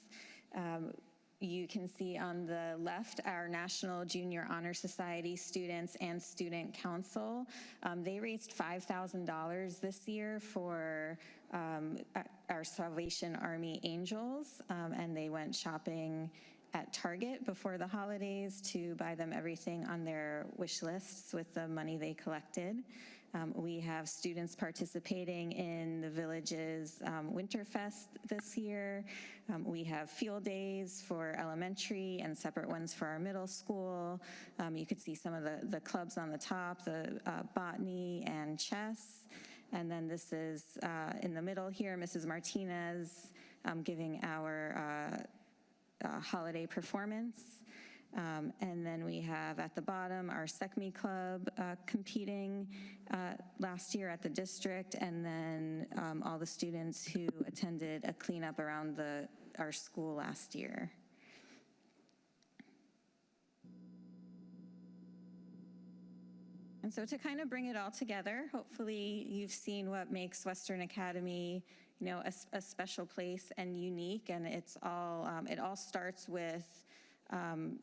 You can see on the left our National Junior Honor Society students and Student Council. They raised $5,000 this year for our Salvation Army Angels, and they went shopping at Target before the holidays to buy them everything on their wish lists with the money they collected. We have students participating in the village's Winterfest this year. We have field days for elementary and separate ones for our middle school. You could see some of the clubs on the top, the botany and chess. And then this is in the middle here, Mrs. Martinez giving our holiday performance. And then we have at the bottom our SECME Club competing last year at the district, and then all the students who attended a cleanup around our school last year. And so to kind of bring it all together, hopefully you've seen what makes Western Academy, you know, a special place and unique, and it all starts with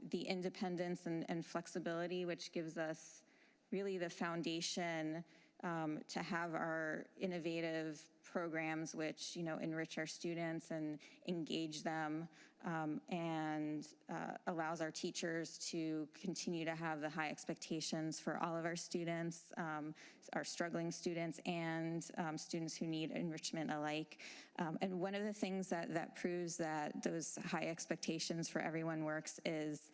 the independence and flexibility, which gives us really the foundation to have our innovative programs which, you know, enrich our students and engage them, and allows our teachers to continue to have the high expectations for all of our students, our struggling students and students who need enrichment alike. And one of the things that proves that those high expectations for everyone works is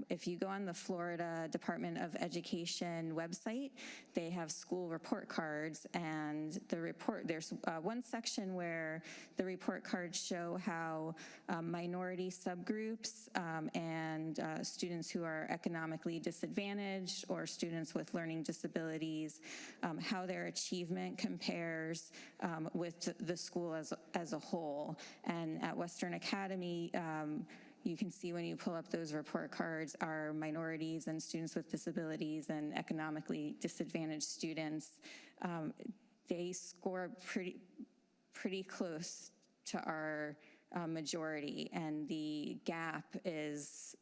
if you go on the Florida Department of Education website, they have school report cards, and there's one section where the report cards show how minority subgroups and students who are economically disadvantaged or students with learning disabilities, how their achievement compares with the school as a whole. And at Western Academy, you can see when you pull up those report cards, our minorities and students with disabilities and economically disadvantaged students, they score pretty close to our majority, and the gap is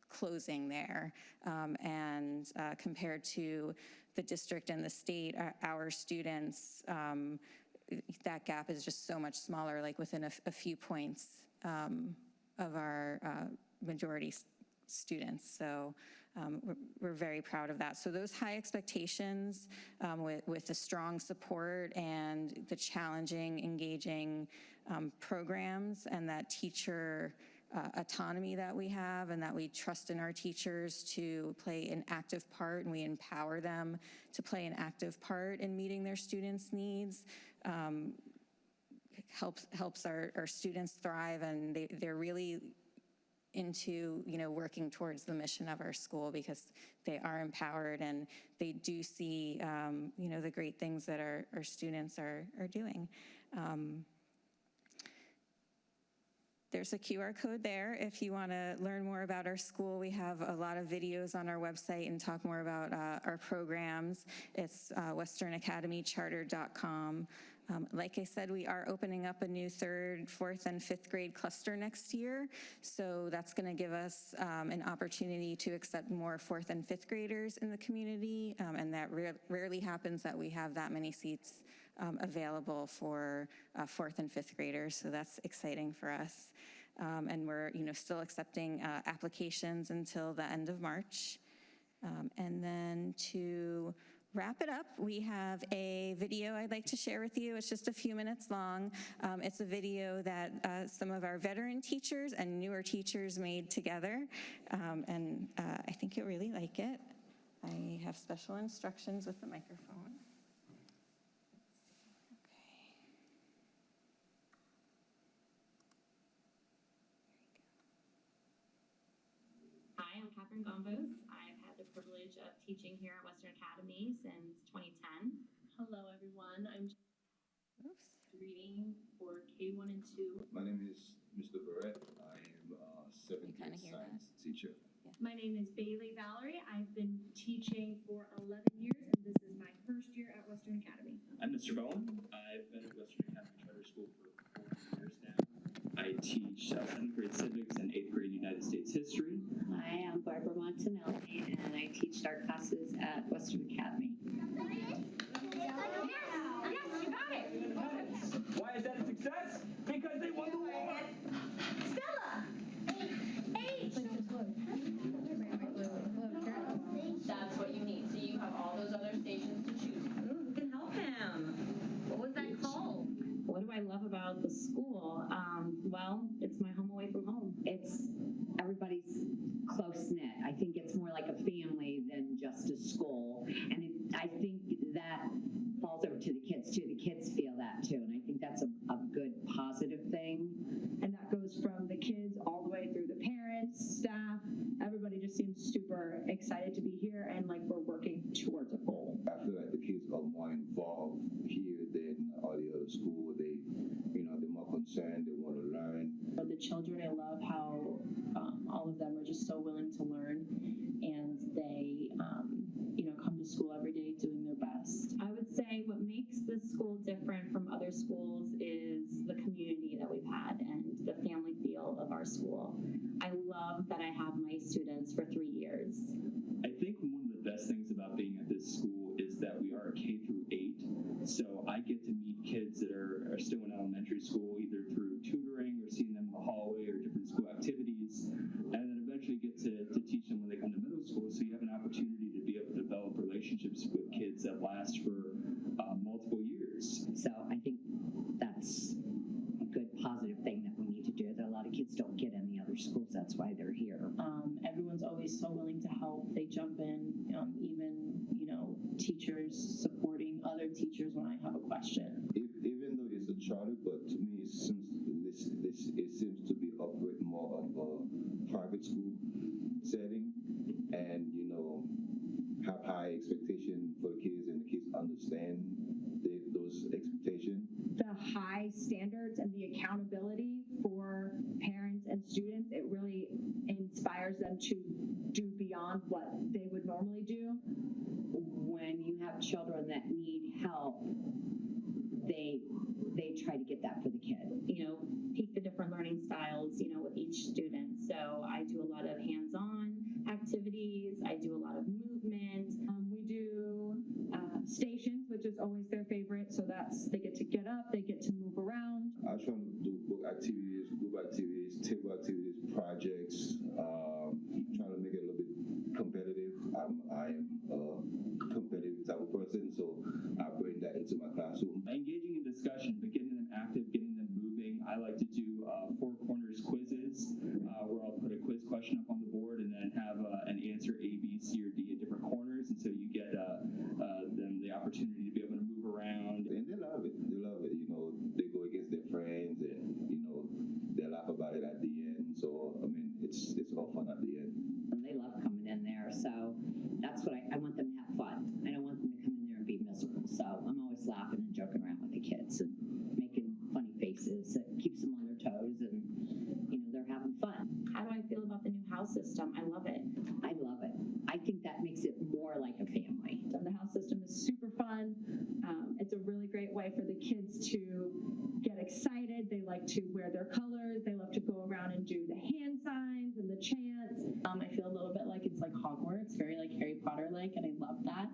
closing there. And compared to the district and the state, our students, that gap is just so much smaller, like within a few points of our majority students. So we're very proud of that. So those high expectations with the strong support and the challenging, engaging programs, and that teacher autonomy that we have, and that we trust in our teachers to play an active part, and we empower them to play an active part in meeting their students' needs, helps our students thrive, and they're really into, you know, working towards the mission of our school, because they are empowered and they do see, you know, the great things that our students are doing. There's a QR code there if you want to learn more about our school. We have a lot of videos on our website and talk more about our programs. It's westernacademycharter.com. Like I said, we are opening up a new 3rd, 4th, and 5th grade cluster next year. So that's going to give us an opportunity to accept more 4th and 5th graders in the community. And that rarely happens that we have that many seats available for 4th and 5th graders. So that's exciting for us. And we're, you know, still accepting applications until the end of March. And then to wrap it up, we have a video I'd like to share with you. It's just a few minutes long. It's a video that some of our veteran teachers and newer teachers made together, and I think you'll really like it. I have special instructions with the microphone.
Hi, I'm Catherine Gombos. I've had the privilege of teaching here at Western Academy since 2010. Hello, everyone. I'm reading for K1 and 2.
My name is Mr. Barrett. I am a 7th grade science teacher.
My name is Bailey Valerie. I've been teaching for 11 years, and this is my first year at Western Academy.
I'm Mr. Bowen. I've been at Western Academy Charter School for 4 years now. I teach 7th grade civics and 8th grade United States history.
I am Barbara Montanelli, and I teach art classes at Western Academy.
Why is that a success? Because they won the war.
That's what you need. So you have all those other stations to choose from.
Ooh, who can help him? What was that called?
What do I love about the school? Well, it's my home away from home.
It's everybody's close knit. I think it's more like a family than just a school. And I think that falls over to the kids too. The kids feel that too. And I think that's a good positive thing.
And that goes from the kids all the way through the parents, staff. Everybody just seems super excited to be here and like we're working towards a goal.
I feel like the kids are more involved here than all the other school. They're more concerned. They want to learn.
For the children, I love how all of them are just so willing to learn, and they, come to school every day doing their best.
I would say what makes this school different from other schools is the community that we've had and the family feel of our school. I love that I have my students for 3 years.
I think one of the best things about being at this school is that we are a K through 8. So I get to meet kids that are still in elementary school, either through tutoring or seeing them in the hallway or different school activities, and then eventually get to teach them when they come to middle school. So you have an opportunity to be able to develop relationships with kids that last for multiple years.
So I think that's a good positive thing that we need to do that a lot of kids don't get in the other schools. That's why they're here.
Everyone's always so willing to help. They jump in, even, teachers supporting other teachers when I have a question.
Even though it's a charter, but to me it seems to be operate more of a private school setting, and have high expectation for the kids, and the kids understand those expectations.
The high standards and the accountability for parents and students, it really inspires them to do beyond what they would normally do.
When you have children that need help, they try to get that for the kid.
Pick the different learning styles, with each student. So I do a lot of hands-on activities. I do a lot of movement.
We do stations, which is always their favorite. So they get to get up, they get to move around.
I try to do book activities, group activities, table activities, projects, trying to make it a little bit competitive. I am a competitive type of person, so I bring that into my classroom.
Engaging in discussion, but getting them active, getting them moving. I like to do 4 corners quizzes, where I'll put a quiz question up on the board and then have an answer A, B, C, or D at different corners, and so you get them the opportunity to be able to move around.
And they love it. They love it. They go against their friends, and they laugh about it at the end. So it's all fun at the end.
And they love coming in there. So that's what I want them to have fun. I don't want them to come in there and be miserable. So I'm always laughing and joking around with the kids and making funny faces. It keeps them on their toes, and they're having fun.
How do I feel about the new house system? I love it.
I love it. I think that makes it more like a family.
The house system is super fun. It's a really great way for the kids to get excited. They like to wear their colors. They love to go around and do the hand signs and the chants. I feel a little bit like it's like Hogwarts, very like Harry Potter-like, and I love that.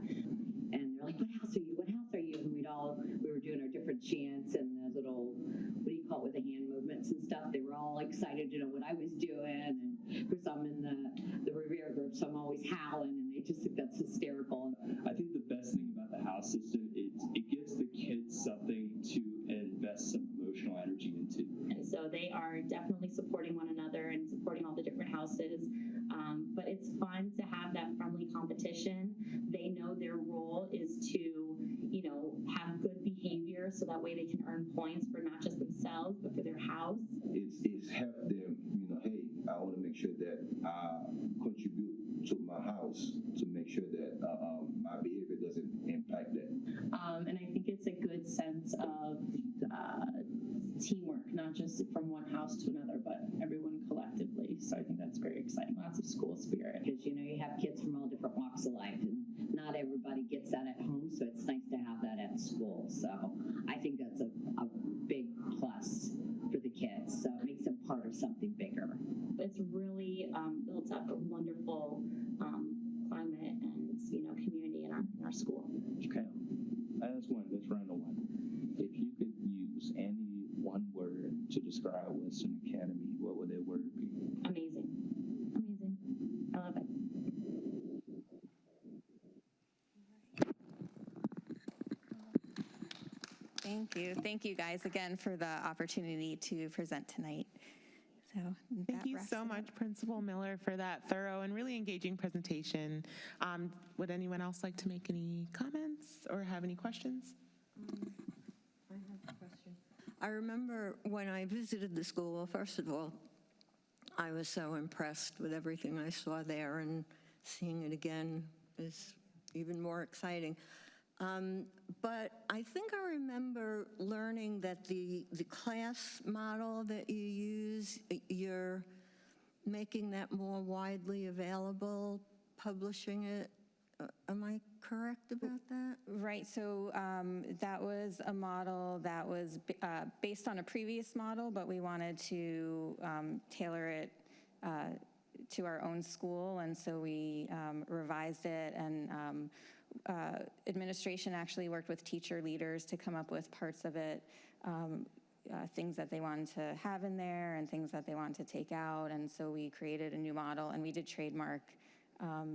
And they're like, what house are you? What house are you? And we were doing our different chants and the little, what do you call it, with the hand movements and stuff. They were all excited to know what I was doing. And of course, I'm in the Revere group, so I'm always howling, and they just think that's hysterical.
I think the best thing about the house system is it gives the kids something to invest some emotional energy into.
And so they are definitely supporting one another and supporting all the different houses. But it's fun to have that friendly competition. They know their role is to, have good behavior so that way they can earn points for not just themselves, but for their house.
It's helped them, hey, I want to make sure that I contribute to my house to make sure that my behavior doesn't impact them.
And I think it's a good sense of teamwork, not just from one house to another, but everyone collectively. So I think that's very exciting. Lots of school spirit.
Because, you have kids from all different walks of life, and not everybody gets that at home, so it's nice to have that at school. So I think that's a big plus for the kids. So it makes something bigger.
It's really built up a wonderful climate and community in our school.
Okay. That's random one. If you could use any one word to describe Western Academy, what would that word be?
Amazing. Amazing. I love it.
Thank you. Thank you guys again for the opportunity to present tonight. So
Thank you so much, Principal Miller, for that thorough and really engaging presentation. Would anyone else like to make any comments or have any questions?
I have a question. I remember when I visited the school, well, first of all, I was so impressed with everything I saw there, and seeing it again is even more exciting. But I think I remember learning that the class model that you use, you're making that more widely available, publishing it. Am I correct about that?
Right, so that was a model that was based on a previous model, but we wanted to tailor it to our own school, and so we revised it, and administration actually worked with teacher leaders to come up with parts of it, things that they wanted to have in there and things that they wanted to take out, and so we created a new model, and we did trademark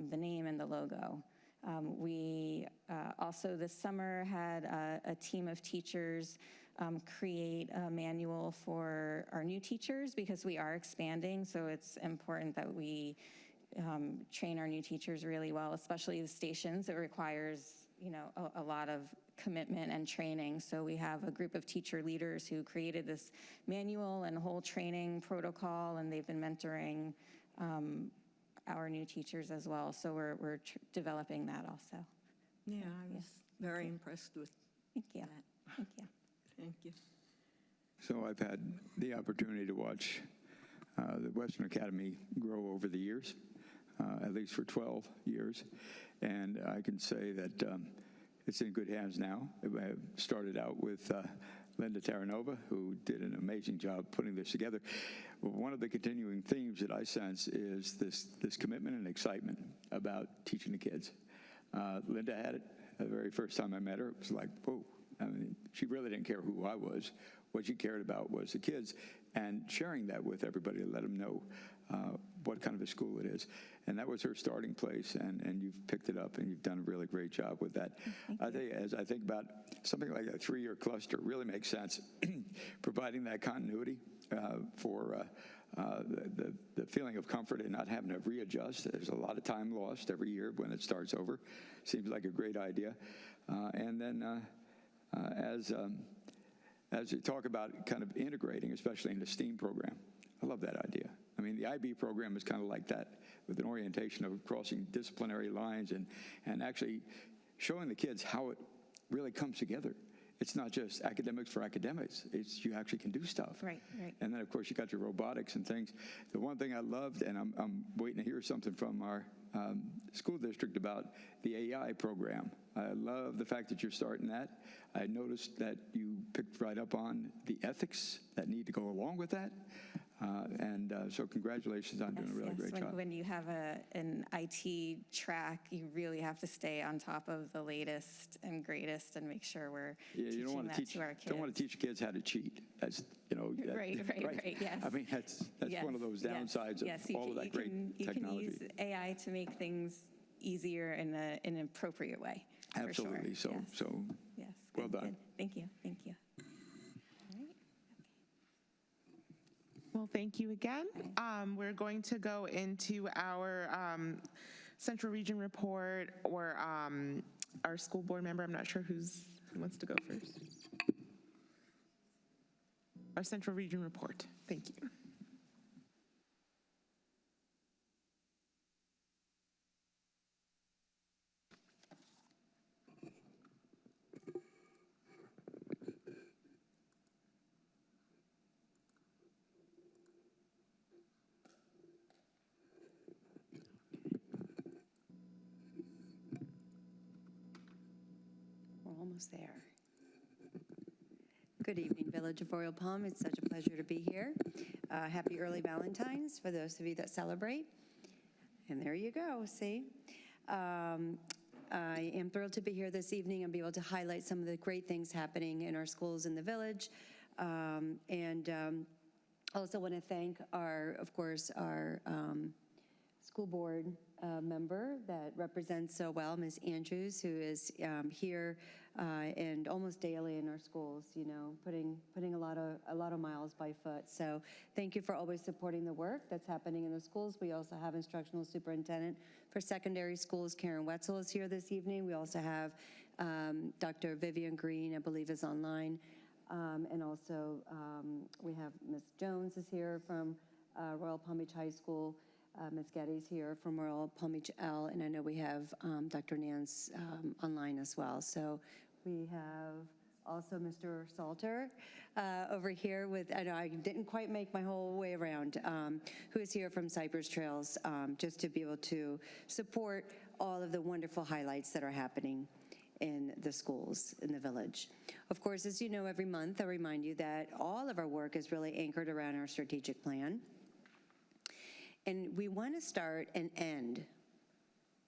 the name and the logo. We also this summer had a team of teachers create a manual for our new teachers because we are expanding, so it's important that we train our new teachers really well, especially the stations. It requires, a lot of commitment and training. So we have a group of teacher leaders who created this manual and whole training protocol, and they've been mentoring our new teachers as well. So we're developing that also.
Yeah, I was very impressed with
Thank you.
that.
Thank you.
Thank you.
So I've had the opportunity to watch the Western Academy grow over the years, at least for 12 years. And I can say that it's in good hands now. I started out with Linda Terranova, who did an amazing job putting this together. One of the continuing themes that I sense is this commitment and excitement about teaching the kids. Linda had it the very first time I met her. It was like, whoa. I mean, she really didn't care who I was. What she cared about was the kids, and sharing that with everybody to let them know what kind of a school it is. And that was her starting place, and you've picked it up, and you've done a really great job with that. I think, as I think about something like a 3-year cluster, it really makes sense, providing that continuity for the feeling of comfort and not having to readjust. There's a lot of time lost every year when it starts over. Seems like a great idea. And then as you talk about kind of integrating, especially in the STEAM program, I love that idea. I mean, the IB program is kind of like that, with an orientation of crossing disciplinary lines and actually showing the kids how it really comes together. It's not just academics for academics. It's you actually can do stuff.
Right, right.
And then, of course, you got your robotics and things. The one thing I loved, and I'm waiting to hear something from our school district about the AI program. I love the fact that you're starting that. I noticed that you picked right up on the ethics that need to go along with that. So congratulations on doing a really great job.
When you have an IT track, you really have to stay on top of the latest and greatest and make sure we're teaching that to our kids.
Don't want to teach kids how to cheat. That's,
Right, yes.
I mean, that's one of those downsides of all of that great technology.
You can use AI to make things easier in an appropriate way.
Absolutely.
For sure.
So
yes.
Well done.
Good. Thank you.
Well, thank you again. We're going to go into our Central Region report, or our school board member. I'm not sure who wants to go first. Our Central Region report. Thank you.
We're almost there. Good evening, Village of Royal Palm. It's such a pleasure to be here. Happy early Valentine's for those of you that celebrate. And there you go, see? I am thrilled to be here this evening and be able to highlight some of the great things happening in our schools in the village. Also want to thank of course, our school board member that represents so well, Ms. Andrews, who is here and almost daily in our schools, putting a lot of miles by foot. So thank you for always supporting the work that's happening in the schools. We also have instructional superintendent for secondary schools, Karen Wetzel, is here this evening. We also have Dr. Vivian Green, I believe, is online. And also we have Ms. Jones is here from Royal Palm Beach High School. Ms. Getty's here from Royal Palm Beach L, and I know we have Dr. Nance online as well. So we have also Mr. Salter over here with, I know I didn't quite make my whole way around, who is here from Cypress Trails, just to be able to support all of the wonderful highlights that are happening in the schools in the village. Of course, as you know, every month I remind you that all of our work is really anchored around our strategic plan. And we want to start and end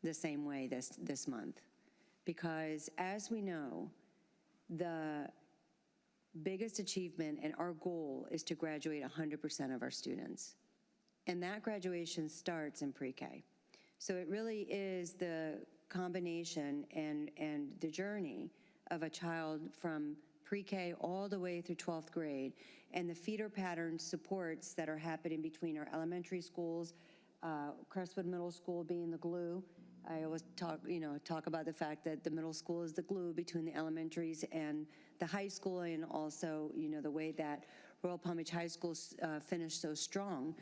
the same way this month, because as we know, the biggest achievement and our goal is to graduate 100% of our students. And that graduation starts in pre-K. So it really is the combination and the journey of a child from pre-K all the way through 12th grade, and the feeder pattern supports that are happening between our elementary schools, Crestwood Middle School being the glue. I always talk about the fact that the middle school is the glue between the elementaries and the high school, and also, the way that Royal Palm Beach High School finished so strong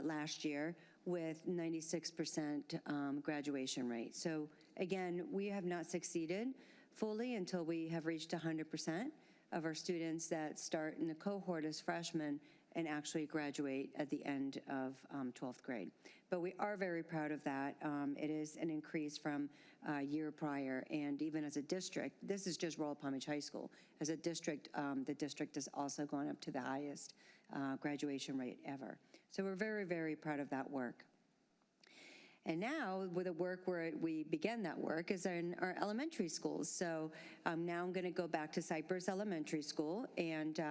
last year with 96% graduation rate. So again, we have not succeeded fully until we have reached 100% of our students that start in the cohort as freshmen and actually graduate at the end of 12th grade. But we are very proud of that. It is an increase from a year prior, and even as a district, this is just Royal Palm Beach High School. As a district, the district has also gone up to the highest graduation rate ever. So we're very, very proud of that work. And now, with the work where we began that work is in our elementary schools. So now I'm going to go back to Cypress Elementary School. And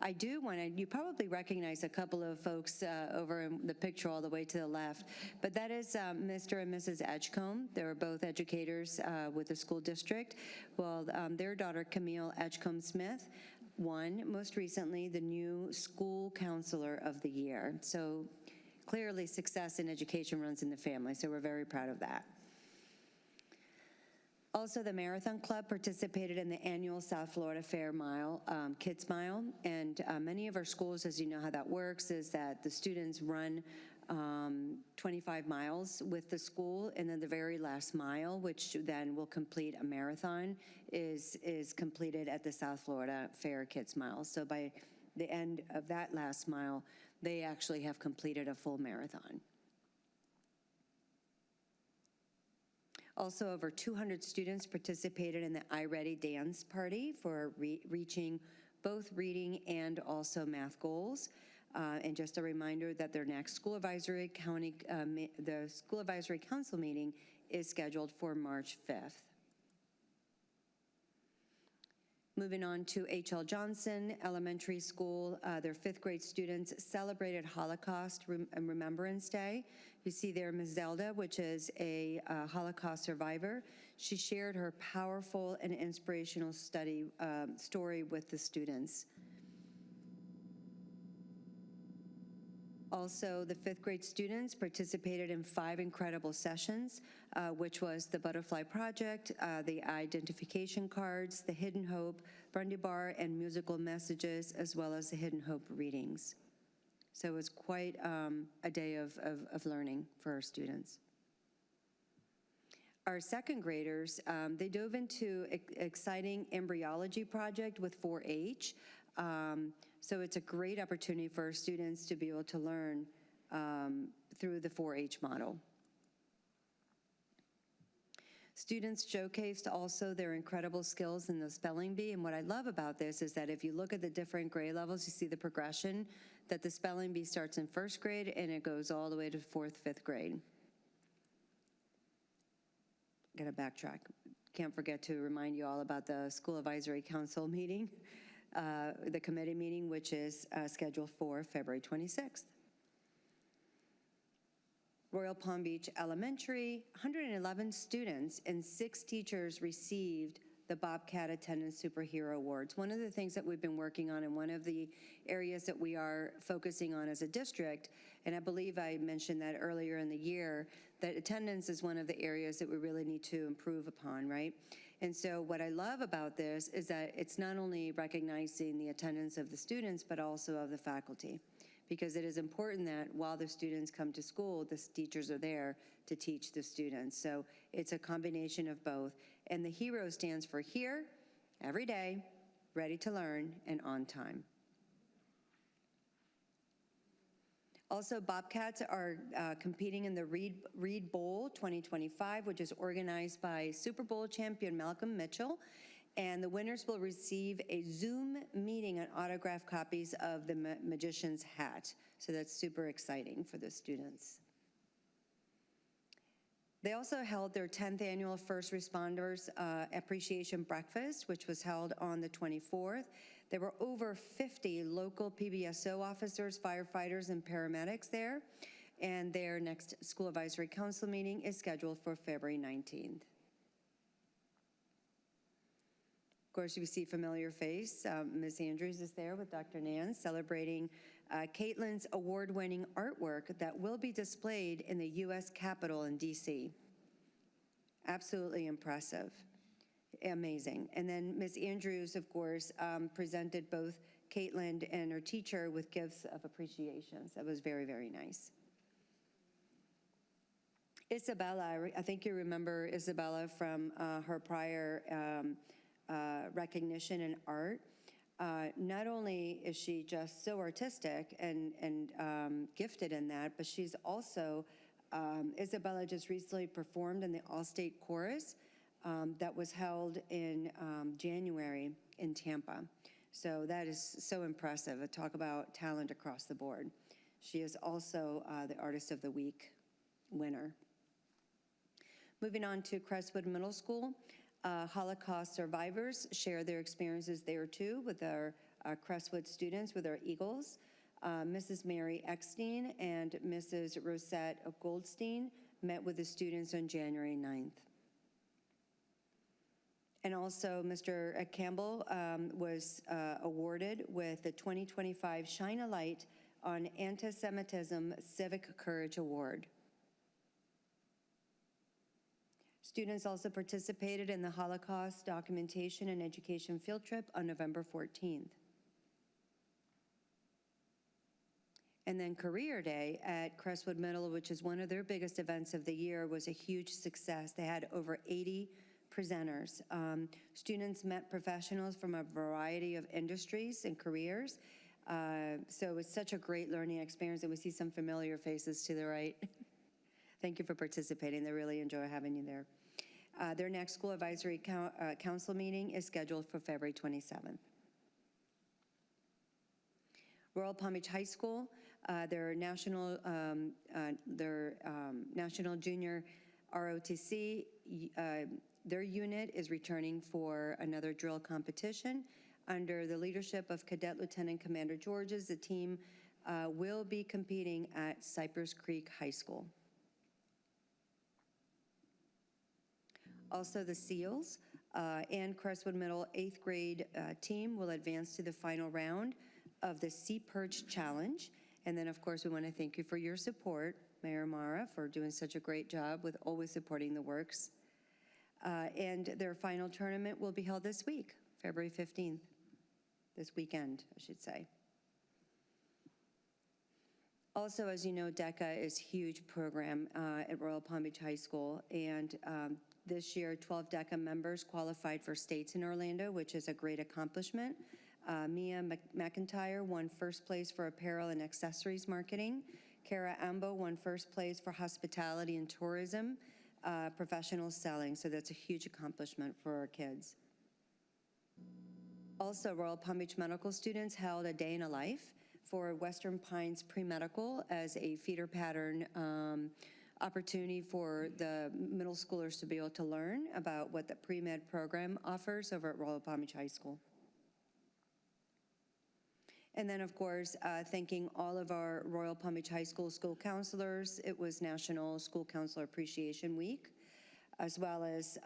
I do want to, you probably recognize a couple of folks over in the picture all the way to the left. But that is Mr. and Mrs. Edgecombe. They're both educators with the school district. Well, their daughter, Camille Edgecombe Smith, won most recently the new School Counselor of the Year. So clearly, success in education runs in the family, so we're very proud of that. Also, the Marathon Club participated in the annual South Florida Fair Mile, Kids Mile, and many of our schools, as you know how that works, is that the students run 25 miles with the school, and then the very last mile, which then will complete a marathon, is completed at the South Florida Fair Kids Mile. So by the end of that last mile, they actually have completed a full marathon. Also, over 200 students participated in the iReady dance party for reaching both reading and also math goals. And just a reminder that their next School Advisory Council meeting is scheduled for March 5th. Moving on to H.L. Johnson Elementary School, their 5th grade students celebrated Holocaust and Remembrance Day. You see there Ms. Zelda, which is a Holocaust survivor. She shared her powerful and inspirational story with the students. Also, the 5th grade students participated in 5 incredible sessions, which was the Butterfly Project, the Identification Cards, the Hidden Hope, Bundy Bar, and musical messages, as well as the Hidden Hope readings. So it was quite a day of learning for our students. Our 2nd graders, they dove into exciting embryology project with 4-H. So it's a great opportunity for our students to be able to learn through the 4-H model. Students showcased also their incredible skills in the spelling bee, and what I love about this is that if you look at the different grade levels, you see the progression, that the spelling bee starts in first grade and it goes all the way to 4th, 5th grade. Gotta backtrack. Can't forget to remind you all about the School Advisory Council meeting, the committee meeting, which is scheduled for February 26th. Royal Palm Beach Elementary, 111 students and 6 teachers received the Bobcat Attendance Superhero Awards. One of the things that we've been working on and one of the areas that we are focusing on as a district, and I believe I mentioned that earlier in the year, that attendance is one of the areas that we really need to improve upon, right? And so what I love about this is that it's not only recognizing the attendance of the students, but also of the faculty, because it is important that while the students come to school, the teachers are there to teach the students. So it's a combination of both. And the HERO stands for here, every day, ready to learn, and on time. Also, Bobcats are competing in the Reed Bowl 2025, which is organized by Super Bowl champion Malcolm Mitchell. And the winners will receive a Zoom meeting and autographed copies of the Magician's Hat. So that's super exciting for the students. They also held their 10th annual First Responders Appreciation Breakfast, which was held on the 24th. There were over 50 local PBSO officers, firefighters, and paramedics there. And their next School Advisory Council meeting is scheduled for February 19th. Of course, you see familiar face. Ms. Andrews is there with Dr. Nance, celebrating Caitlin's award-winning artwork that will be displayed in the U.S. Capitol in D.C. Absolutely impressive. Amazing. And then Ms. Andrews, of course, presented both Caitlin and her teacher with gifts of appreciation. So that was very, very nice. Isabella, I think you remember Isabella from her prior recognition in art. Not only is she just so artistic and gifted in that, but she's also, Isabella just recently performed in the All-State Chorus that was held in January in Tampa. So that is so impressive. Talk about talent across the board. She is also the Artist of the Week winner. Moving on to Crestwood Middle School. Holocaust survivors share their experiences there too with our Crestwood students, with our Eagles. Mrs. Mary Eckstein and Mrs. Rosette Goldstein met with the students on January 9th. And also Mr. Campbell was awarded with the 2025 Shine a Light on Anti-Semitism Civic Courage Award. Students also participated in the Holocaust Documentation and Education Field Trip on November 14th. And then Career Day at Crestwood Middle, which is one of their biggest events of the year, was a huge success. They had over 80 presenters. Students met professionals from a variety of industries and careers. So it was such a great learning experience, and we see some familiar faces to the right. Thank you for participating. They really enjoy having you there. Their next School Advisory Council meeting is scheduled for February 27th. Royal Palm Beach High School, their national junior ROTC, their unit is returning for another drill competition. Under the leadership of Cadet Lieutenant Commander Georges, the team will be competing at Cypress Creek High School. Also, the SEALs and Crestwood Middle 8th grade team will advance to the final round of the Sea Perch Challenge. And then, of course, we want to thank you for your support, Mayor Mara, for doing such a great job with always supporting the works. And their final tournament will be held this week, February 15th, this weekend, I should say. Also, as you know, DECA is a huge program at Royal Palm Beach High School, and this year, 12 DECA members qualified for states in Orlando, which is a great accomplishment. Mia McIntyre won first place for apparel and accessories marketing. Kara Ambo won first place for hospitality and tourism. professional selling, so that's a huge accomplishment for our kids. Also, Royal Palm Beach Medical students held a day in a life for Western Pines Pre-Medical as a feeder pattern opportunity for the middle schoolers to be able to learn about what the pre-med program offers over at Royal Palm Beach High School. And then, of course, thanking all of our Royal Palm Beach High School school counselors. It was National School Counselor Appreciation Week, as well as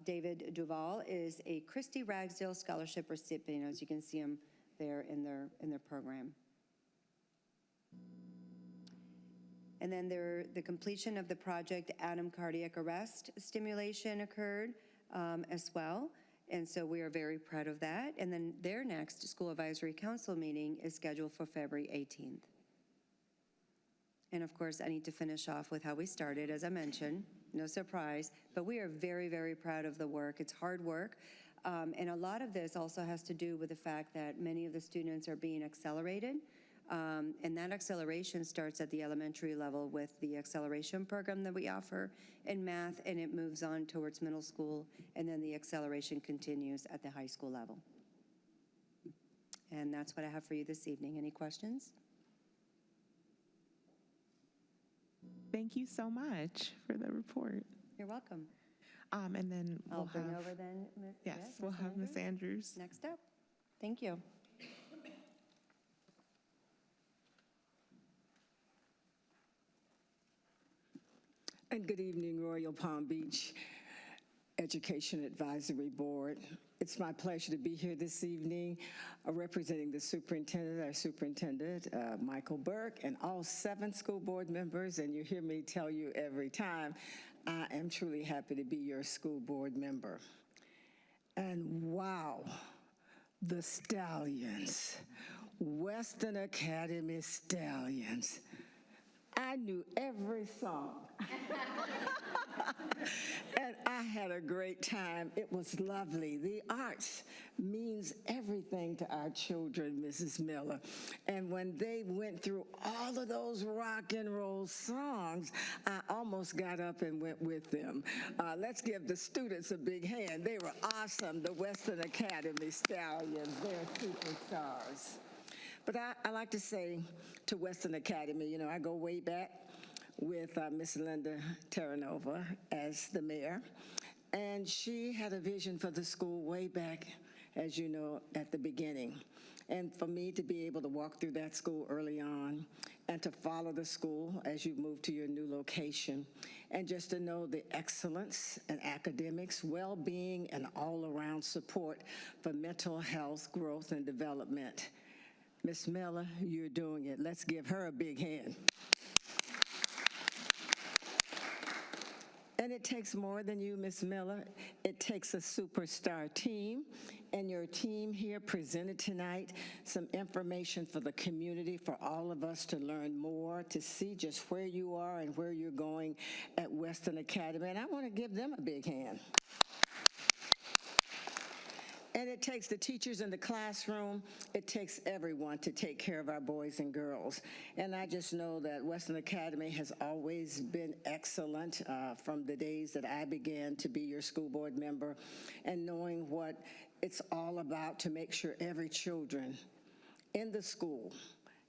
David Duval is a Christy Ragsdale Scholarship recipient, as you can see him there in their program. And then the completion of the project Atom Cardiac Arrest Stimulation occurred as well. And so we are very proud of that. And then their next School Advisory Council meeting is scheduled for February 18th. And of course, I need to finish off with how we started, as I mentioned, no surprise, but we are very, very proud of the work. It's hard work. And a lot of this also has to do with the fact that many of the students are being accelerated. And that acceleration starts at the elementary level with the acceleration program that we offer in math, and it moves on towards middle school, and then the acceleration continues at the high school level. And that's what I have for you this evening. Any questions?
Thank you so much for the report.
You're welcome.
And then
I'll bring over then, Ms.
Yes, we'll have Ms. Andrews.
Next up. Thank you.
And good evening, Royal Palm Beach Education Advisory Board. It's my pleasure to be here this evening representing the superintendent, our superintendent, Michael Burke, and all 7 school board members. And you hear me tell you every time, I am truly happy to be your school board member. And wow, the Stallions, Western Academy Stallions. I knew every song. And I had a great time. It was lovely. The arts means everything to our children, Mrs. Miller. And when they went through all of those rock and roll songs, I almost got up and went with them. Let's give the students a big hand. They were awesome, the Western Academy Stallions. They're superstars. But I like to say to Western Academy, you know, I go way back with Miss Linda Terranova as the mayor, and she had a vision for the school way back, as you know, at the beginning. And for me to be able to walk through that school early on and to follow the school as you move to your new location, and just to know the excellence in academics, well-being, and all-around support for mental health, growth, and development. Miss Miller, you're doing it. Let's give her a big hand. And it takes more than you, Miss Miller. It takes a superstar team, and your team here presented tonight some information for the community, for all of us to learn more, to see just where you are and where you're going at Western Academy. And I want to give them a big hand. And it takes the teachers in the classroom. It takes everyone to take care of our boys and girls. And I just know that Western Academy has always been excellent from the days that I began to be your school board member, and knowing what it's all about to make sure every children in the school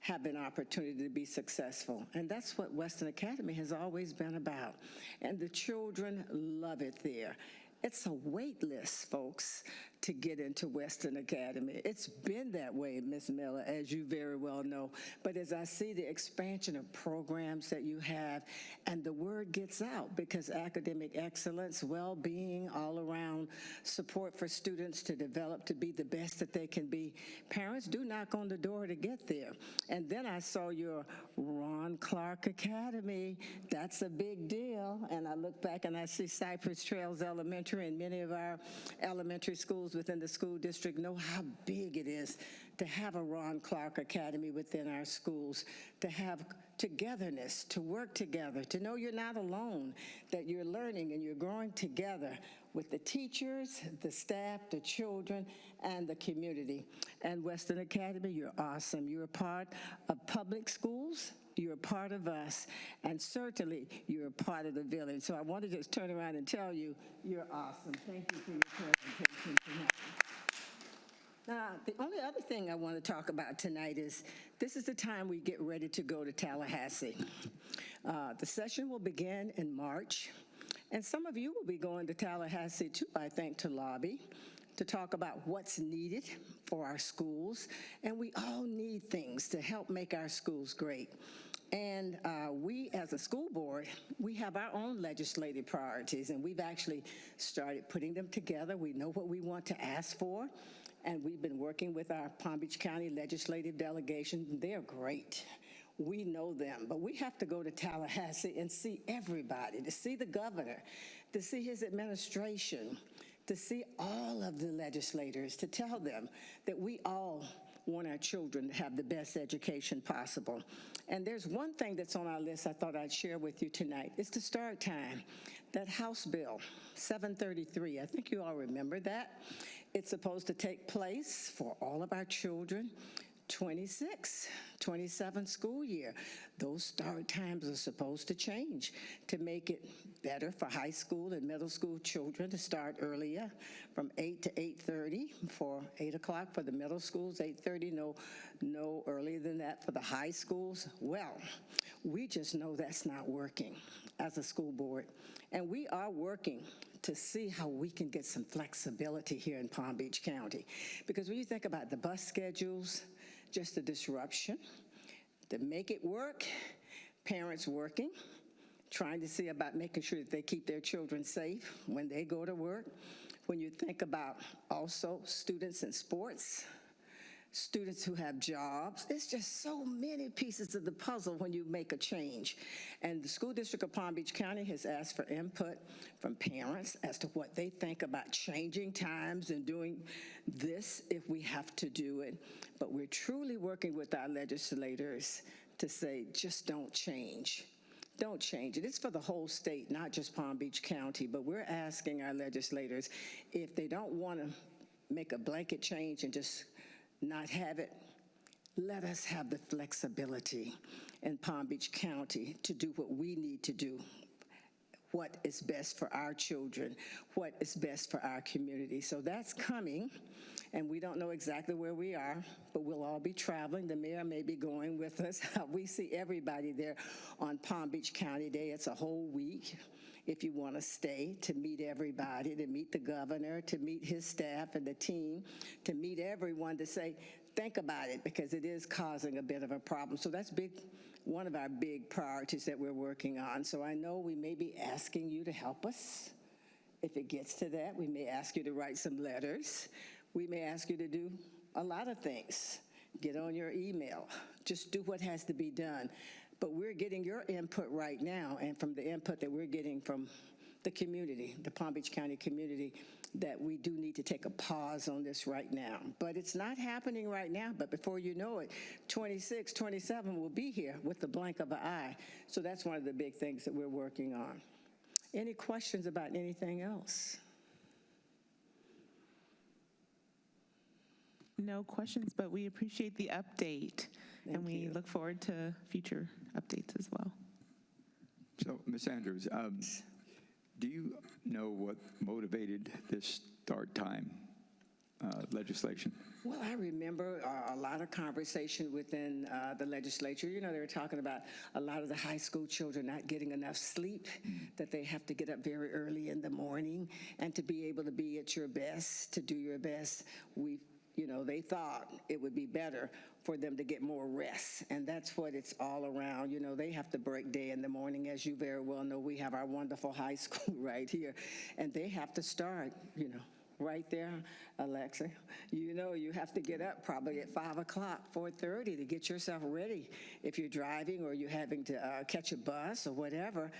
have an opportunity to be successful. And that's what Western Academy has always been about. And the children love it there. It's a wait list, folks, to get into Western Academy. It's been that way, Ms. Miller, as you very well know. But as I see the expansion of programs that you have, and the word gets out, because academic excellence, well-being, all-around support for students to develop to be the best that they can be, parents do knock on the door to get there. And then I saw your Ron Clark Academy. That's a big deal. And I look back and I see Cypress Trails Elementary, and many of our elementary schools within the school district know how big it is to have a Ron Clark Academy within our schools, to have togetherness, to work together, to know you're not alone, that you're learning and you're growing together with the teachers, the staff, the children, and the community. And Western Academy, you're awesome. You're a part of public schools you're a part of us, and certainly you're a part of the village. So I want to just turn around and tell you, you're awesome. Thank you for your presentation tonight. Now, the only other thing I want to talk about tonight is this is the time we get ready to go to Tallahassee. The session will begin in March, and some of you will be going to Tallahassee too, I think, to lobby, to talk about what's needed for our schools, and we all need things to help make our schools great. And we, as a school board, we have our own legislative priorities, and we've actually started putting them together. We know what we want to ask for, and we've been working with our Palm Beach County legislative delegation. They're great. We know them, but we have to go to Tallahassee and see everybody, to see the governor, to see his administration, to see all of the legislators, to tell them that we all want our children to have the best education possible. And there's one thing that's on our list I thought I'd share with you tonight. It's the start time. That House Bill 733, I think you all remember that. It's supposed to take place for all of our children 26, 27 school year. Those start times are supposed to change to make it better for high school and middle school children to start earlier, from 8 to 8:30 for 8 o'clock for the middle schools, 8:30, no earlier than that for the high schools. Well, we just know that's not working as a school board, and we are working to see how we can get some flexibility here in Palm Beach County. Because when you think about the bus schedules, just the disruption, to make it work, parents working, trying to see about making sure that they keep their children safe when they go to work. When you think about also students in sports, students who have jobs, it's just so many pieces of the puzzle when you make a change. And the School District of Palm Beach County has asked for input from parents as to what they think about changing times and doing this if we have to do it. But we're truly working with our legislators to say, just don't change. Don't change it. It's for the whole state, not just Palm Beach County, but we're asking our legislators, if they don't want to make a blanket change and just not have it, let us have the flexibility in Palm Beach County to do what we need to do, what is best for our children, what is best for our community. So that's coming, and we don't know exactly where we are, but we'll all be traveling. The mayor may be going with us. We see everybody there on Palm Beach County Day. It's a whole week. If you want to stay, to meet everybody, to meet the governor, to meet his staff and the team, to meet everyone, to say, think about it, because it is causing a bit of a problem. So that's one of our big priorities that we're working on. So I know we may be asking you to help us. If it gets to that, we may ask you to write some letters. We may ask you to do a lot of things. Get on your email. Just do what has to be done. But we're getting your input right now, and from the input that we're getting from the community, the Palm Beach County community, that we do need to take a pause on this right now. But it's not happening right now, but before you know it, 26, 27 will be here with the blink of an eye. So that's one of the big things that we're working on. Any questions about anything else?
No questions, but we appreciate the update, and we look forward to future updates as well.
So, Ms. Andrews, do you know what motivated this start time legislation?
Well, I remember a lot of conversation within the legislature. You know, they were talking about a lot of the high school children not getting enough sleep, that they have to get up very early in the morning, and to be able to be at your best, to do your best. They thought it would be better for them to get more rest, and that's what it's all around. They have to break day in the morning. As you very well know, we have our wonderful high school right here, and they have to start, right there, Alexa. You have to get up probably at 5 o'clock, 4:30 to get yourself ready if you're driving or you're having to catch a bus or whatever.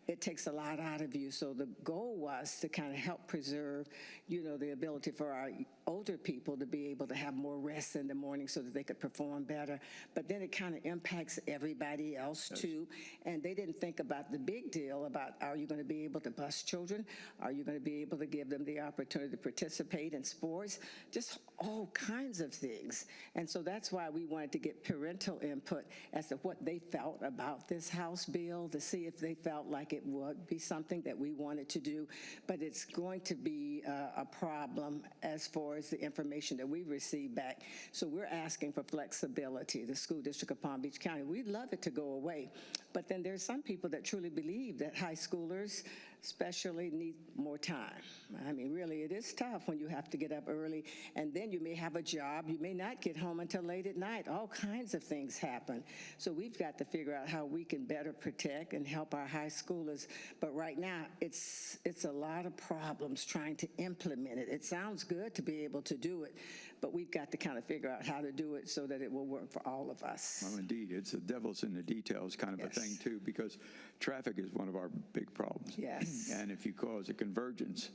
it takes a lot out of you. So the goal was to kind of help preserve, the ability for our older people to be able to have more rest in the morning so that they could perform better. But then it kind of impacts everybody else too. And they didn't think about the big deal about, are you going to be able to bus children? Are you going to be able to give them the opportunity to participate in sports? Just all kinds of things. And so that's why we wanted to get parental input as to what they felt about this House bill, to see if they felt like it would be something that we wanted to do. But it's going to be a problem as far as the information that we receive back. So we're asking for flexibility. The School District of Palm Beach County, we'd love it to go away. But then there's some people that truly believe that high schoolers especially need more time. I mean, really, it is tough when you have to get up early, and then you may have a job. You may not get home until late at night. All kinds of things happen. So we've got to figure out how we can better protect and help our high schoolers. But right now, it's a lot of problems trying to implement it. It sounds good to be able to do it, but we've got to kind of figure out how to do it so that it will work for all of us.
Well, indeed, it's the devil's in the details kind of a thing, too, because traffic is one of our big problems.
Yes.
And if you cause a convergence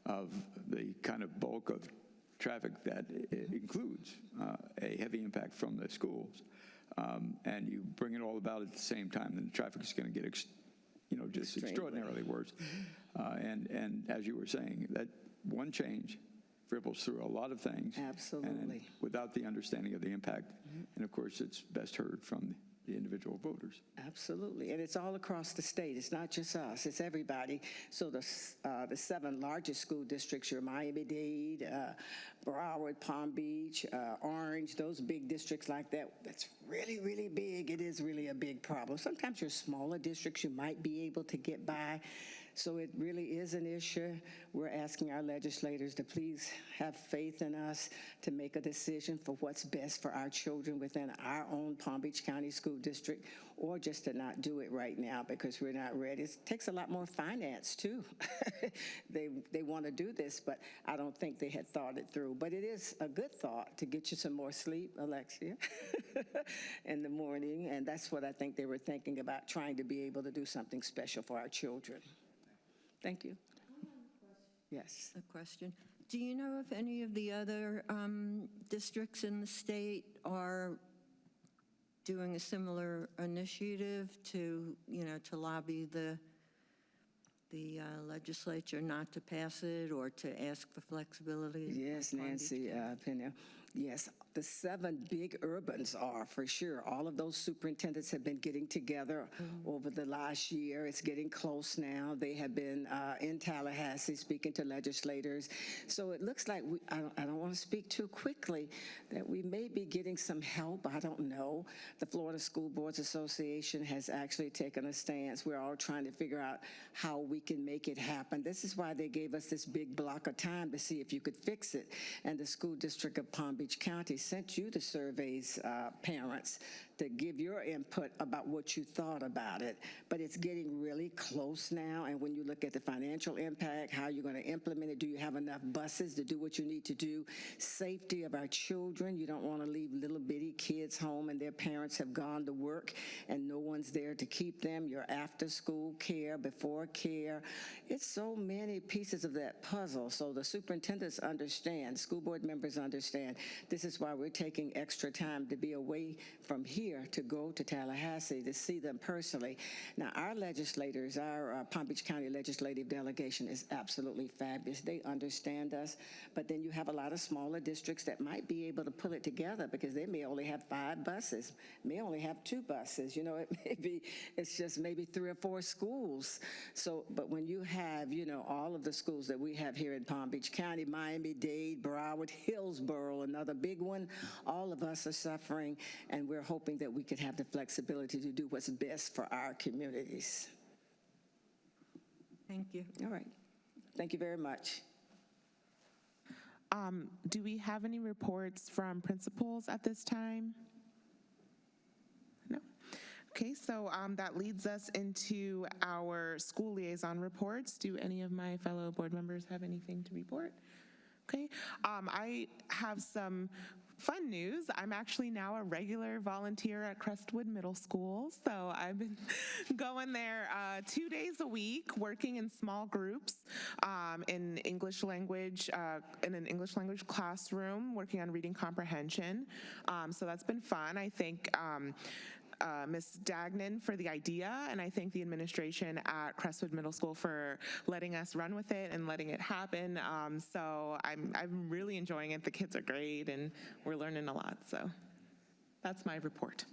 of the kind of bulk of traffic that it includes a heavy impact from the schools, and you bring it all about at the same time, then the traffic is going to get just extraordinarily worse. And as you were saying, that one change ripples through a lot of things.
Absolutely.
And without the understanding of the impact. And of course, it's best heard from the individual voters.
Absolutely. And it's all across the state. It's not just us. It's everybody. So the 7 largest school districts are Miami-Dade, Broward, Palm Beach, Orange, those big districts like that. That's really, really big. It is really a big problem. Sometimes your smaller districts, you might be able to get by. So it really is an issue. We're asking our legislators to please have faith in us to make a decision for what's best for our children within our own Palm Beach County School District, or just to not do it right now because we're not ready. It takes a lot more finance, too. They want to do this, but I don't think they had thought it through. But it is a good thought to get you some more sleep, Alexia, in the morning, and that's what I think they were thinking about, trying to be able to do something special for our children. Thank you. Yes.
A question. Do you know if any of the other districts in the state are doing a similar initiative to lobby the legislature not to pass it or to ask for flexibility?
Yes, Nancy Pena. Yes, the 7 big urbans are, for sure. All of those superintendents have been getting together over the last year. It's getting close now. They have been in Tallahassee speaking to legislators. So it looks like, I don't want to speak too quickly, that we may be getting some help. I don't know. The Florida School Boards Association has actually taken a stance. We're all trying to figure out how we can make it happen. This is why they gave us this big block of time to see if you could fix it. And the School District of Palm Beach County sent you the surveys, parents, to give your input about what you thought about it. But it's getting really close now, and when you look at the financial impact, how you're going to implement it, do you have enough buses to do what you need to do? Safety of our children, you don't want to leave little bitty kids home and their parents have gone to work and no one's there to keep them. Your after school care, before care, it's so many pieces of that puzzle. So the superintendents understand, school board members understand. This is why we're taking extra time to be away from here to go to Tallahassee to see them personally. Now, our legislators, our Palm Beach County legislative delegation is absolutely fabulous. They understand us, but then you have a lot of smaller districts that might be able to pull it together because they may only have 5 buses, may only have 2 buses. It's just maybe 3 or 4 schools. So, but when you have, all of the schools that we have here in Palm Beach County, Miami-Dade, Broward, Hillsborough, another big one, all of us are suffering, and we're hoping that we could have the flexibility to do what's best for our communities.
Thank you.
All right. Thank you very much.
Do we have any reports from principals at this time? No. Okay, so that leads us into our school liaison reports. Do any of my fellow board members have anything to report? Okay, I have some fun news, I'm actually now a regular volunteer at Crestwood Middle School. So I've been going there 2 days a week, working in small groups in English language, in an English language classroom, working on reading comprehension. So that's been fun. I think Ms. Dagnan for the idea, and I thank the administration at Crestwood Middle School for letting us run with it and letting it happen. So I'm really enjoying it. The kids are great, and we're learning a lot. So that's my report.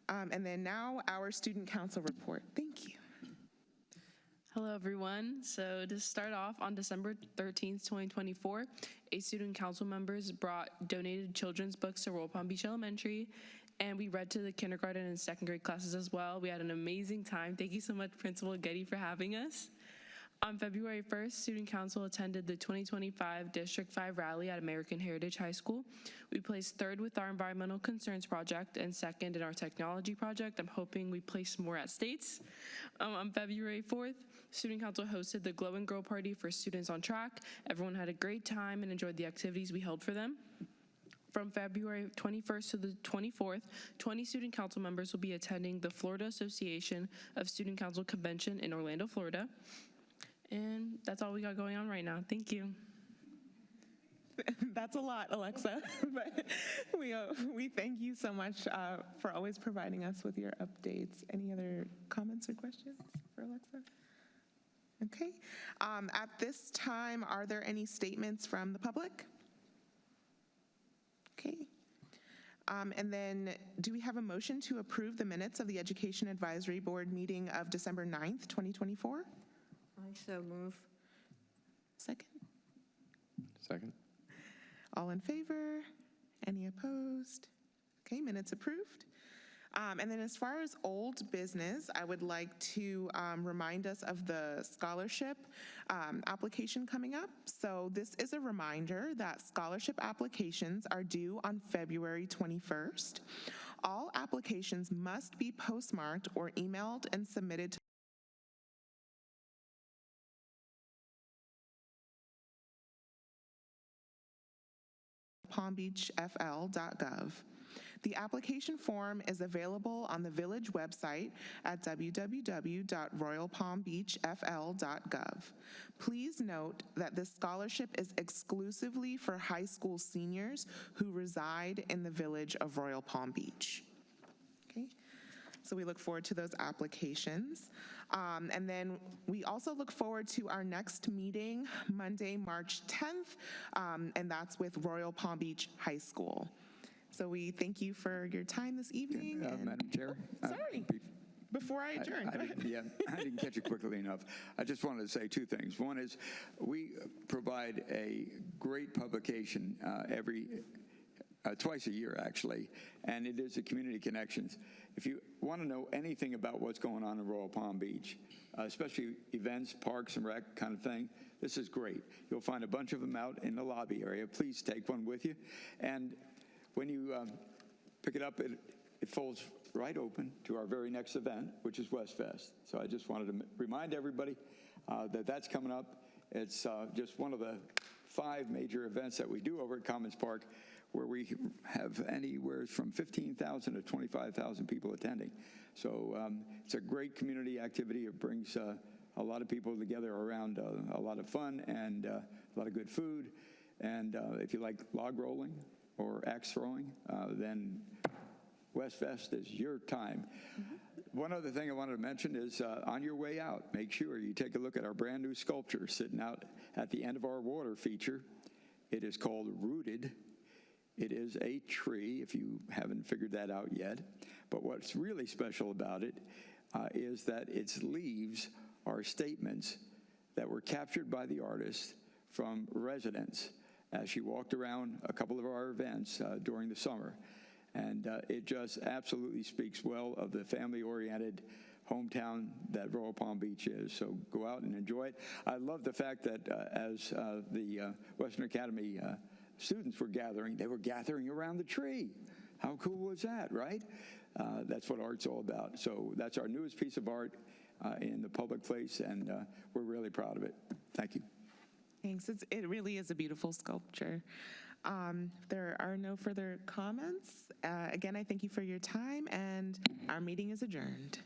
And then now our student council report. Thank you.
Hello, everyone. So to start off, on December 13th, 2024, 8 student council members brought donated children's books to Royal Palm Beach Elementary, and we read to the kindergarten and second grade classes as well. We had an amazing time. Thank you so much, Principal Getty, for having us. On February 1st, Student Council attended the 2025 District 5 rally at American Heritage High School. We placed 3rd with our Environmental Concerns project and 2nd in our Technology project. I'm hoping we place more at States. On February 4th, Student Council hosted the Glow and Grow Party for students on track. Everyone had a great time and enjoyed the activities we held for them. From February 21st to the 24th, 20 student council members will be attending the Florida Association of Student Council Convention in Orlando, Florida. And that's all we got going on right now. Thank you.
That's a lot, Alexa, but we thank you so much for always providing us with your updates. Any other comments or questions for Alexa? Okay. At this time, are there any statements from the public? Okay. And then do we have a motion to approve the minutes of the Education Advisory Board meeting of December 9th, 2024?
I so move.
Second?
Second.
All in favor? Any opposed? Okay, minutes approved. And then as far as old business, I would like to remind us of the scholarship application coming up. So this is a reminder that scholarship applications are due on February 21st. All applications must be postmarked or emailed and submitted to palmbeachfl.gov. The application form is available on the Village website at www.royalpalmbeachfl.gov. Please note that this scholarship is exclusively for high school seniors who reside in the Village of Royal Palm Beach. Okay. So we look forward to those applications. And then we also look forward to our next meeting, Monday, March 10th, and that's with Royal Palm Beach High School. So we thank you for your time this evening.
Madam Chair?
Sorry, before I adjourn, go ahead.
Yeah, I didn't catch it quickly enough. I just wanted to say 2 things. One is we provide a great publication twice a year, actually, and it is the Community Connections. If you want to know anything about what's going on in Royal Palm Beach, especially events, parks and rec kind of thing, this is great. You'll find a bunch of them out in the lobby area. Please take one with you. And when you pick it up, it folds right open to our very next event, which is West Fest. So I just wanted to remind everybody that that's coming up. It's just one of the 5 major events that we do over at Commons Park, where we have anywhere from 15,000 to 25,000 people attending. So it's a great community activity. It brings a lot of people together around a lot of fun and a lot of good food. And if you like log rolling or axe throwing, then West Fest is your time. Mm-hmm. One other thing I wanted to mention is on your way out, make sure you take a look at our brand new sculpture sitting out at the end of our water feature. It is called Rooted. It is a tree, if you haven't figured that out yet. But what's really special about it is that its leaves are statements that were captured by the artist from residents as she walked around a couple of our events during the summer. And it just absolutely speaks well of the family-oriented hometown that Royal Palm Beach is. So go out and enjoy it. I love the fact that as the Western Academy students were gathering, they were gathering around the tree. How cool was that, right? That's what art's all about. So that's our newest piece of art in the public place, and we're really proud of it. Thank you.
Thanks. It really is a beautiful sculpture. There are no further comments. Again, I thank you for your time, and our meeting is adjourned.